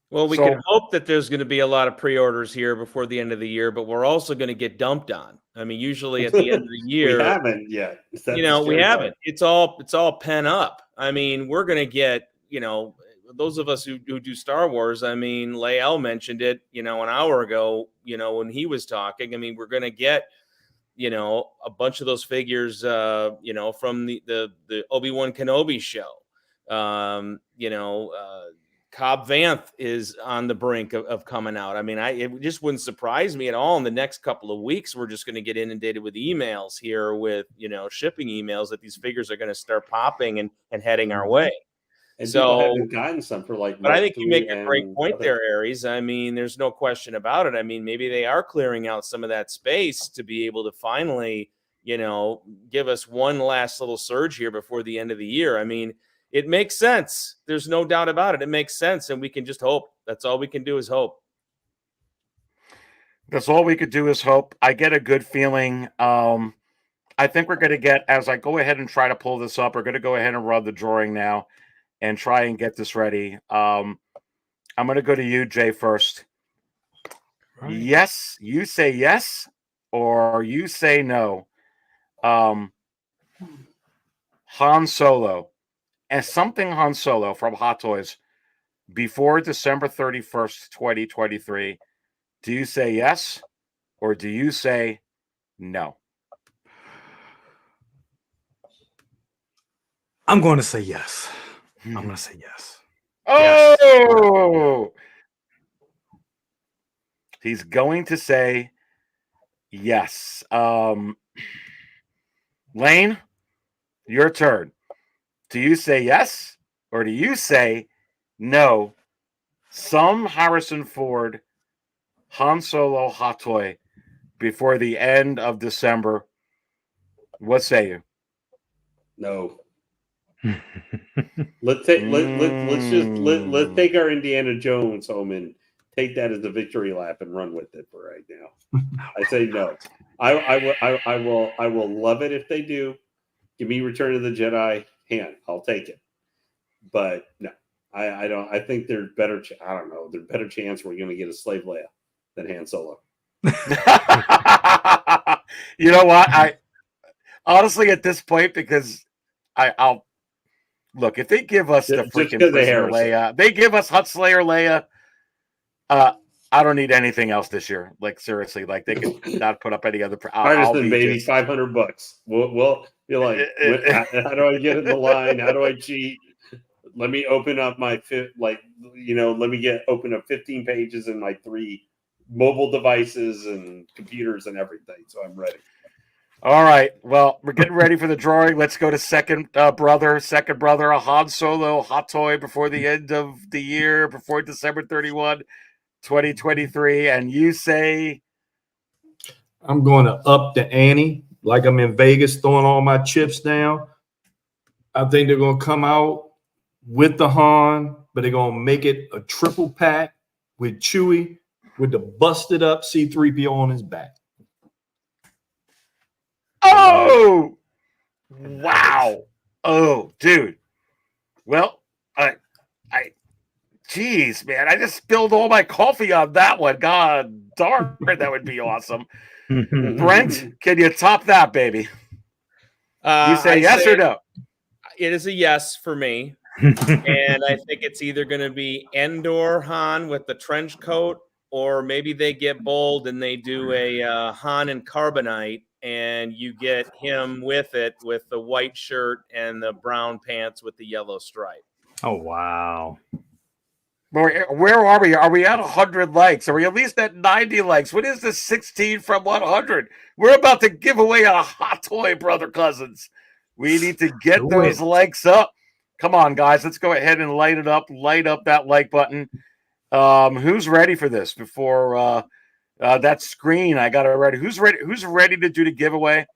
Well, we can hope that there's going to be a lot of pre-orders here before the end of the year, but we're also going to get dumped on. I mean, usually at the end of the year, we haven't yet. We haven't. It's all pent up. I mean, we're going to get, those of us who do Star Wars. I mean, Leia mentioned it, an hour ago, when he was talking. I mean, we're going to get, a bunch of those figures, from the Obi-Wan Kenobi show. Cobb Vanth is on the brink of coming out. I mean, it just wouldn't surprise me at all. In the next couple of weeks, we're just going to get inundated with emails here with, shipping emails that these figures are going to start popping and heading our way. And so haven't gotten some for like. But I think you make a great point there, Aries. I mean, there's no question about it. I mean, maybe they are clearing out some of that space to be able to finally, give us one last little surge here before the end of the year. I mean, it makes sense. There's no doubt about it. It makes sense, and we can just hope. That's all we can do is hope. That's all we could do is hope. I get a good feeling. I think we're going to get, as I go ahead and try to pull this up, we're going to go ahead and run the drawing now and try and get this ready. I'm going to go to you, Jay, first. Right. Yes, you say yes, or you say no. Han Solo. And something Han Solo from Hot Toys before December 31st, 2023. Do you say yes, or do you say no? I'm going to say yes. I'm going to say yes. Oh! Yes. He's going to say Yes. Lane, your turn. Do you say yes or do you say no? Some Harrison Ford Han Solo hot toy before the end of December. What say you? No. Let's take let's take our Indiana Jones home and take that as a victory lap and run with it for right now. I say no. I will love it if they do. Give me Return of the Jedi hand. I'll take it. But no, I don't. I think there's better. I don't know. There's better chance we're going to get a slave Leia than Han Solo. You know what? I honestly at this point because I'll look if they give us the freaking prisoner Leia, they give us Hut Slayer Leia. I don't need anything else this year. Like seriously, like they could not put up any other. Artisan baby, $500. We'll be like, how do I get in the line? How do I cheat? Let me open up my open up 15 pages in my 3 mobile devices and computers and everything. So I'm ready. All right. Well, we're getting ready for the drawing. Let's go to second brother, a Han Solo hot toy before the end of the year, before December 31, 2023. And you say? I'm going to up the ante like I'm in Vegas throwing all my chips down. I think they're going to come out with the Han, but they're going to make it a triple pack with Chewie with the busted up C-3PO on his back. Oh, wow. Oh, dude. Well, geez, man, I just spilled all my coffee on that one. God darn, that would be awesome. Brent, can you top that, baby? You say yes or no? It is a yes for me. And I think it's either going to be Endor Han with the trench coat, or maybe they get bold and they do a Han in carbonite, and you get him with it with the white shirt and the brown pants with the yellow stripe. Oh, wow. Where are we? Are we at 100 likes? Are we at least at 90 likes? What is this 16 from 100? We're about to give away a hot toy, brother cousins. We need to get those likes up. Come on, guys. Let's go ahead and light it up. Light up that like button. Who's ready for this? Before that screen, I got it ready. Who's ready? Who's ready to do the giveaway?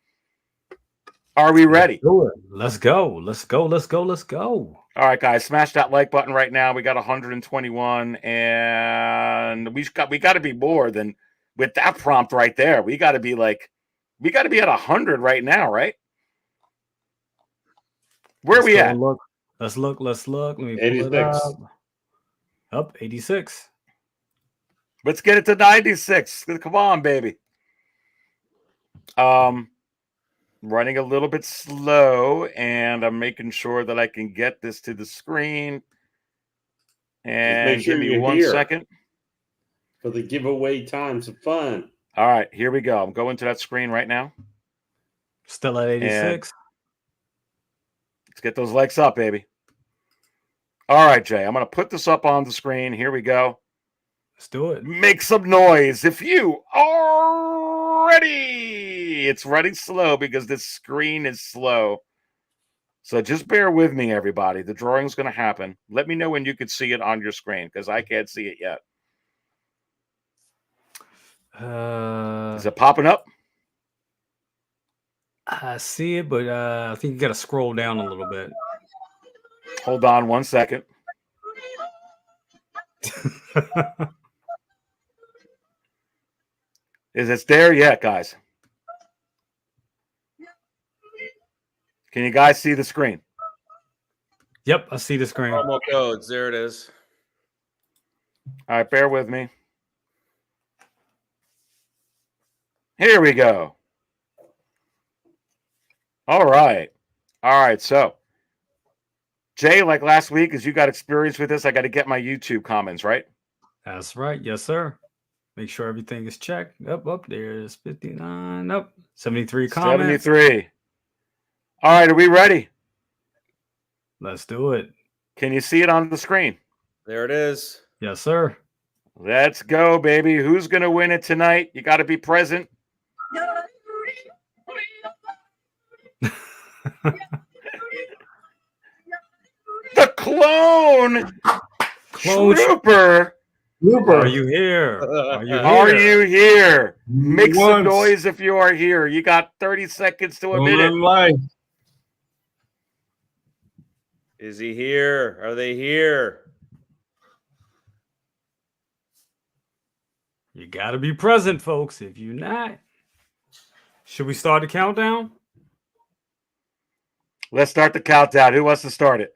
Are we ready? Let's go. Let's go. Let's go. Let's go. All right, guys. Smash that like button right now. We got 121, and we got to be more than with that prompt right there. We got to be at 100 right now, right? Where are we at? Look. Let's look. Let me pull 86. it up. Up 86. Let's get it to 96. Come on, baby. Running a little bit slow, and I'm making sure that I can get this to the screen. And give me 1 second. For the giveaway times of fun. All right, here we go. I'm going to that screen right now. Still at 86. Let's get those likes up, baby. All right, Jay, I'm going to put this up on the screen. Here we go. Let's do it. Make some noise if you are ready. It's running slow because this screen is slow. So just bear with me, everybody. The drawing's going to happen. Let me know when you can see it on your screen because I can't see it yet. Is it popping up? I see it, but I think you got to scroll down a little bit. Hold on 1 second. Is it there yet, guys? Can you guys see the screen? Yep, I see the screen. Promo codes. There it is. All right, bear with me. Here we go. All right. So, Jay, like last week, as you got experience with this, I got to get my YouTube comments, right? That's right. Yes, sir. Make sure everything is checked. Up. There's 59. Nope. 73 comments. 73. All right. Are we ready? Let's do it. Can you see it on the screen? There it is. Yes, sir. Let's go, baby. Who's going to win it tonight? You got to be present. The clone trooper. Are you here? Are you here? Are you here? Make some Once. noise if you are here. You got 30 seconds to a minute. Life. Is he here? Are they here? You got to be present, folks. If you're not, should we start the countdown? Let's start the countdown. Who wants to start it?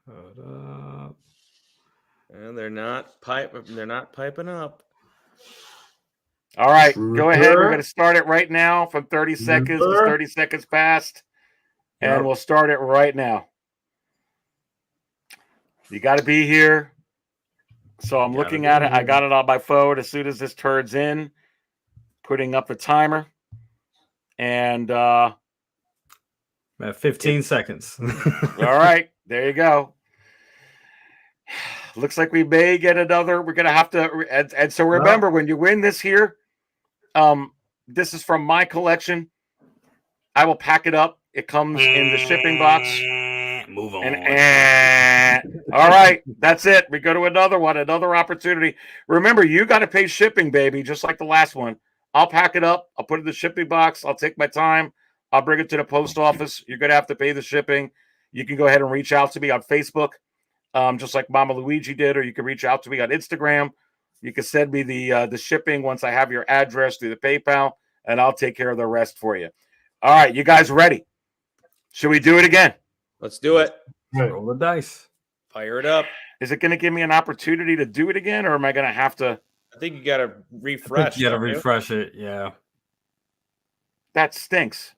Hold up. And they're not piping up. All right, go ahead. We're going to start it right now from 30 seconds. It's 30 seconds past, and we'll start it right now. You got to be here. So I'm looking at it. I got it on my phone as soon as this turns in, putting up the timer. And at 15 seconds. All right, there you go. Looks like we may get another. We're going to have to. And so remember, when you win this here, this is from my collection. I will pack it up. It comes in the shipping box. Move on. All right, that's it. We go to another one, another opportunity. Remember, you got to pay shipping, baby, just like the last one. I'll pack it up. I'll put it in the shipping box. I'll take my time. I'll bring it to the post office. You're going to have to pay the shipping. You can go ahead and reach out to me on Facebook, just like Mama Luigi did, or you can reach out to me on Instagram. You can send me the shipping once I have your address through the PayPal, and I'll take care of the rest for you. All right, you guys ready? Should we do it again? Let's do it. Roll the dice. Fire it up. Is it going to give me an opportunity to do it again, or am I going to have to? I think you got to refresh. You got to refresh it. Yeah. That stinks.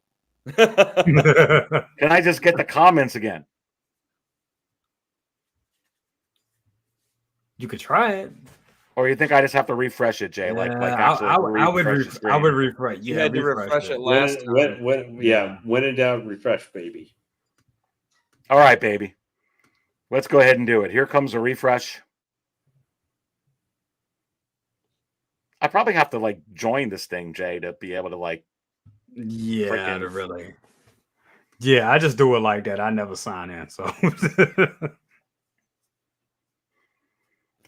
Can I just get the comments again? You could try it. Or you think I just have to refresh it, Jay? Like I would refresh. You had to refresh it last time. When in doubt, refresh, baby. All right, baby. Let's go ahead and do it. Here comes a refresh. I probably have to like join this thing, Jay, to be able to like. Yeah, really. Yeah, I just do it like that. I never sign in. So.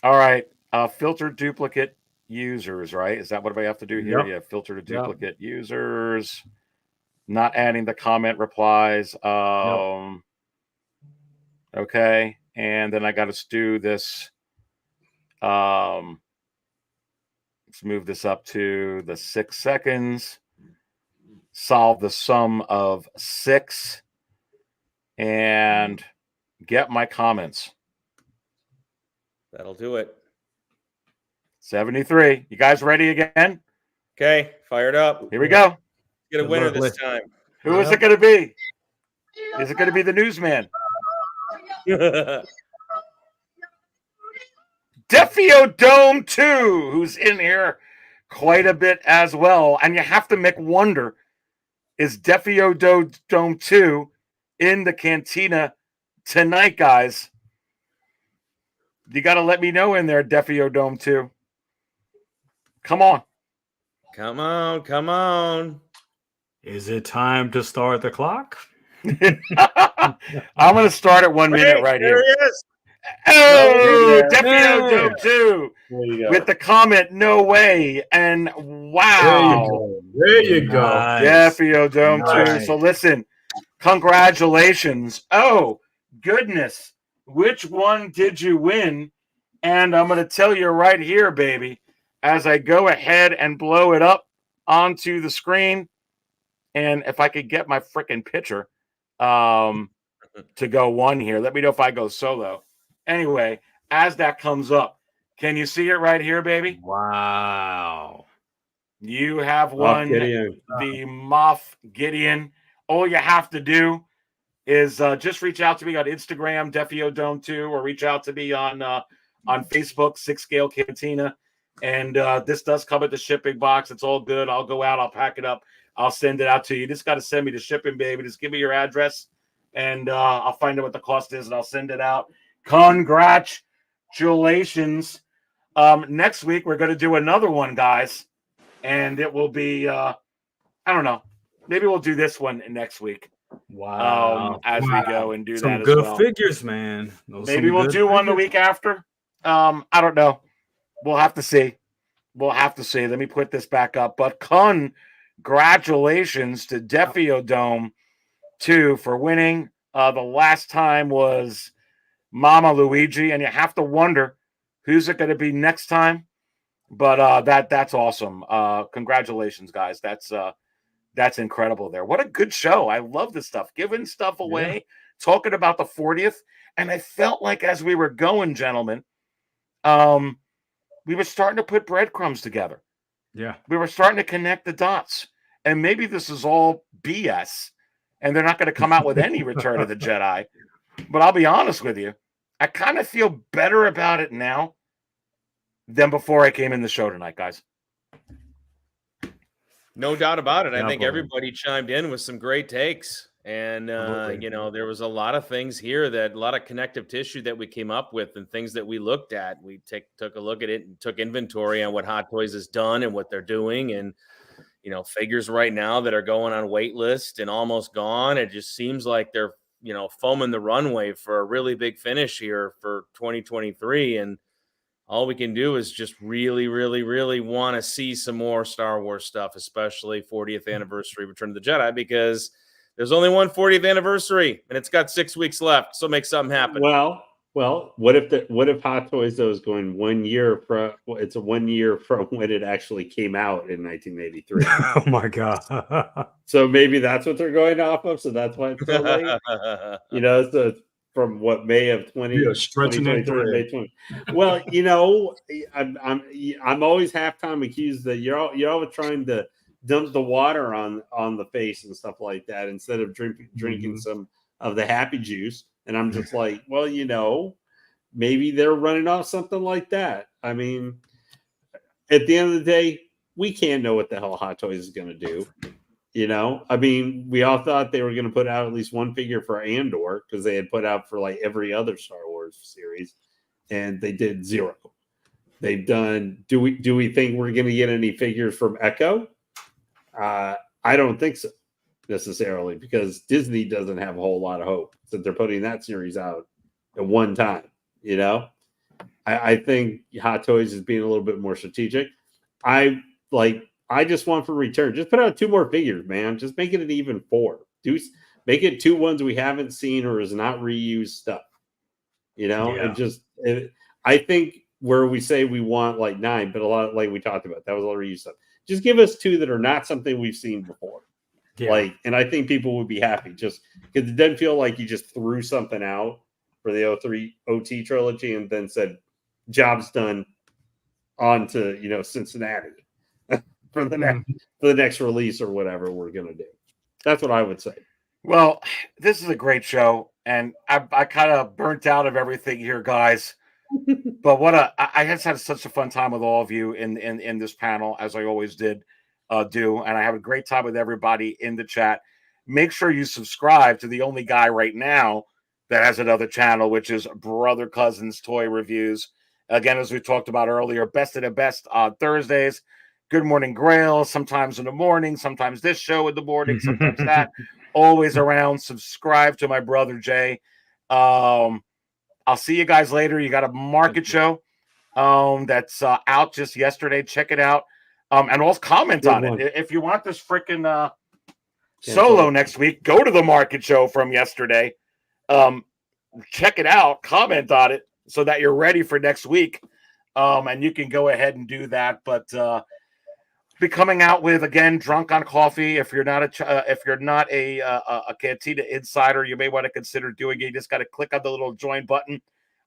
All right. Filter duplicate users, right? Is that what I have to do here? Yep. Yeah, filter to duplicate users. Not adding the comment replies. Okay. And then I got to do this. Let's move this up to the 6 seconds. Solve the sum of 6 and get my comments. That'll do it. 73. You guys ready again? Okay, fire it up. Here we go. Get a winner this time. Who is it going to be? Is it going to be the newsman? Defio Dome 2, who's in here quite a bit as well. And you have to make wonder, is Defio Dome 2 in the cantina tonight, guys? You got to let me know in there, Defio Dome 2. Come on. Come on, come on. Is it time to start the clock? I'm going to start at 1 minute right there here. He is. Oh, Defio Dome 2 with the comment, no way. And wow. There you go. Nice. Defio Dome 2. So listen, congratulations. Oh, goodness. Which one did you win? And I'm going to tell you right here, baby, as I go ahead and blow it up onto the screen. And if I could get my freaking picture to go one here, let me know if I go solo. Anyway, as that comes up, can you see it right here, baby? Wow. You have won the Moff Gideon. All you have to do is just reach out to me on Instagram, Defio Dome 2, or reach out to me on Facebook, 6 Scale Cantina. And this does come at the shipping box. It's all good. I'll go out. I'll pack it up. I'll send it out to you. You just got to send me the shipping, baby. Just give me your address, and I'll find out what the cost is, and I'll send it out. Congratulations. Next week, we're going to do another one, guys. And it will be, I don't know. maybe we'll do this one next week. Wow. As we go and do some that as good well. figures, man. Those Maybe some we'll good do one the figures. week after. I don't know. We'll have to see. Let me put this back up. But congratulations to Defio Dome 2 for winning. The last time was Mama Luigi, and you have to wonder who's it going to be next time. But that's awesome. Congratulations, guys. That's incredible there. What a good show. I love this stuff. Giving stuff away, talking about the 40th. And I felt like as we were going, gentlemen, we were starting to put breadcrumbs together. Yeah. We were starting to connect the dots. And maybe this is all BS, and they're not going to come out with any Return of the Jedi. But I'll be honest with you, I kind of feel better about it now than before I came in the show tonight, guys. No doubt about it. I think Definitely. everybody chimed in with some great takes. And, there was a lot of things here a lot of connective tissue that we came up with and things that we looked at. We took a look at it and took inventory on what Hot Toys has done and what they're doing. And, figures right now that are going on wait list and almost gone. It just seems like they're, foaming the runway for a really big finish here for 2023. And all we can do is just really, really, really want to see some more Star Wars stuff, especially 40th anniversary Return of the Jedi, because there's only one 40th anniversary and it's got 6 weeks left. So make something happen. Well, what if Hot Toys though is going 1 year from? It's a 1 year from when it actually came out in 1983. Oh my god! So maybe that's what they're going off of. So that's why it's so late. So from what May of 20, stretching it 2023, May 20. Well, I'm always halftime accused that you're always trying to dump the water on the face and stuff like that instead of drinking some of the happy juice. And I'm just like, well, maybe they're running off something like that. I mean, at the end of the day, we can't know what the hell Hot Toys is going to do. I mean, we all thought they were going to put out at least one figure for Andor because they had put out for like every other Star Wars series, and they did 0. They've done. Do we think we're going to get any figures from Echo? I don't think so necessarily, because Disney doesn't have a whole lot of hope that they're putting that series out at one time. I think Hot Toys is being a little bit more strategic. I just want for return. Just put out 2 more figures, man. Just make it an even 4. Make it 2 ones we haven't seen or is not reused stuff. I think where we say we want like 9, but a lot like we talked about, that was all reused stuff. Just give us 2 that are not something we've seen before. Yeah. And I think people would be happy just because it doesn't feel like you just threw something out for the 03 OT trilogy and then said, job's done, on to, Cincinnati for the next release or whatever we're going to do. That's what I would say. Well, this is a great show, and I kind of burnt out of everything here, guys. But I just had such a fun time with all of you in this panel, as I always do, and I have a great time with everybody in the chat. Make sure you subscribe to the only guy right now that has another channel, which is Brother Cousins Toy Reviews. Again, as we talked about earlier, Best of the Best on Thursdays. Good Morning Grail, sometimes in the morning, sometimes this show in the morning, sometimes that. Always around. Subscribe to my brother Jay. I'll see you guys later. You got a market show that's out just yesterday. Check it out. And also comment on it. If you want this freaking solo next week, go to the market show from yesterday. Check it out. Comment on it so that you're ready for next week. And you can go ahead and do that. But be coming out with, again, Drunk on Coffee. If you're not a Cantina insider, you may want to consider doing it. You just got to click on the little join button.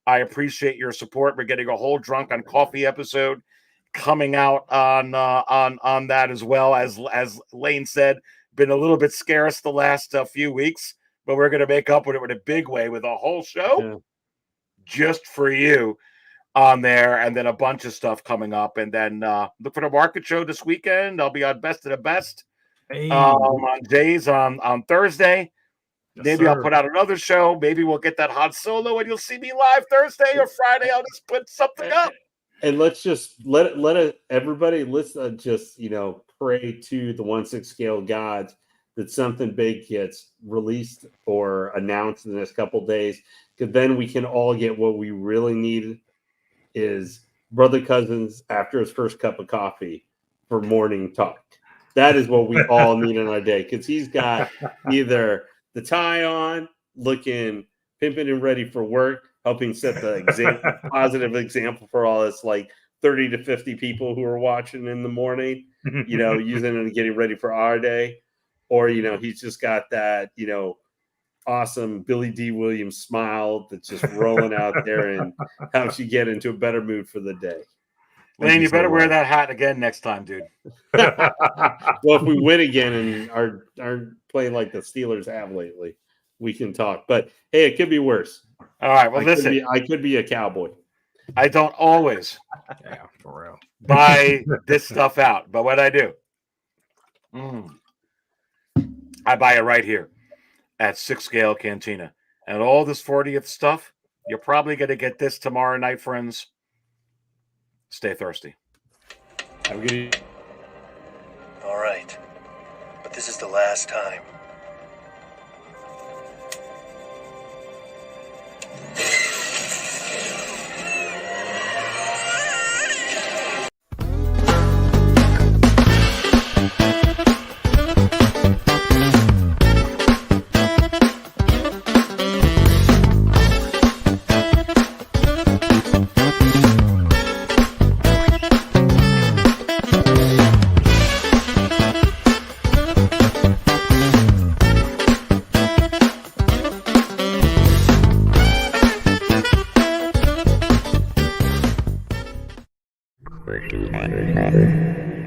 I appreciate your support. We're getting a whole Drunk on Coffee episode coming out on that as well. As Lane said, been a little bit scarce the last few weeks, but we're going to make up with it in a big way with a whole show just for you on there, and then a bunch of stuff coming up, and then look for the market show this weekend. I'll be on Best of the Best on Jay's on Thursday. Maybe I'll put out another show. Maybe we'll get that hot solo, and you'll see me live Thursday or Friday. I'll just put something up. And let's just let everybody, let's just pray to the 1/6 scale gods that something big gets released or announced in the next couple days, because then we can all get what we really need is Brother Cousins after his first cup of coffee for morning talk. That is what we all need in our day, because he's got either the tie on, looking pimping and ready for work, helping set the positive example for all us like 30 to 50 people who are watching in the morning, using it and getting ready for our day. Or, he's just got that, awesome Billy D. Williams smile that's just rolling out there and helps you get into a better mood for the day. Lane, you better wear that hat again next time, dude. Well, if we win again and are playing like the Steelers have lately, we can talk. But hey, it could be worse. All right. Well, listen. I could be a cowboy. I don't always for real buy this stuff out, but what I do, I buy it right here at 6 Scale Cantina. And all this 40th stuff, you're probably going to get this tomorrow night, friends. Stay thirsty. Have a good evening. All right. But this is the last time. Working.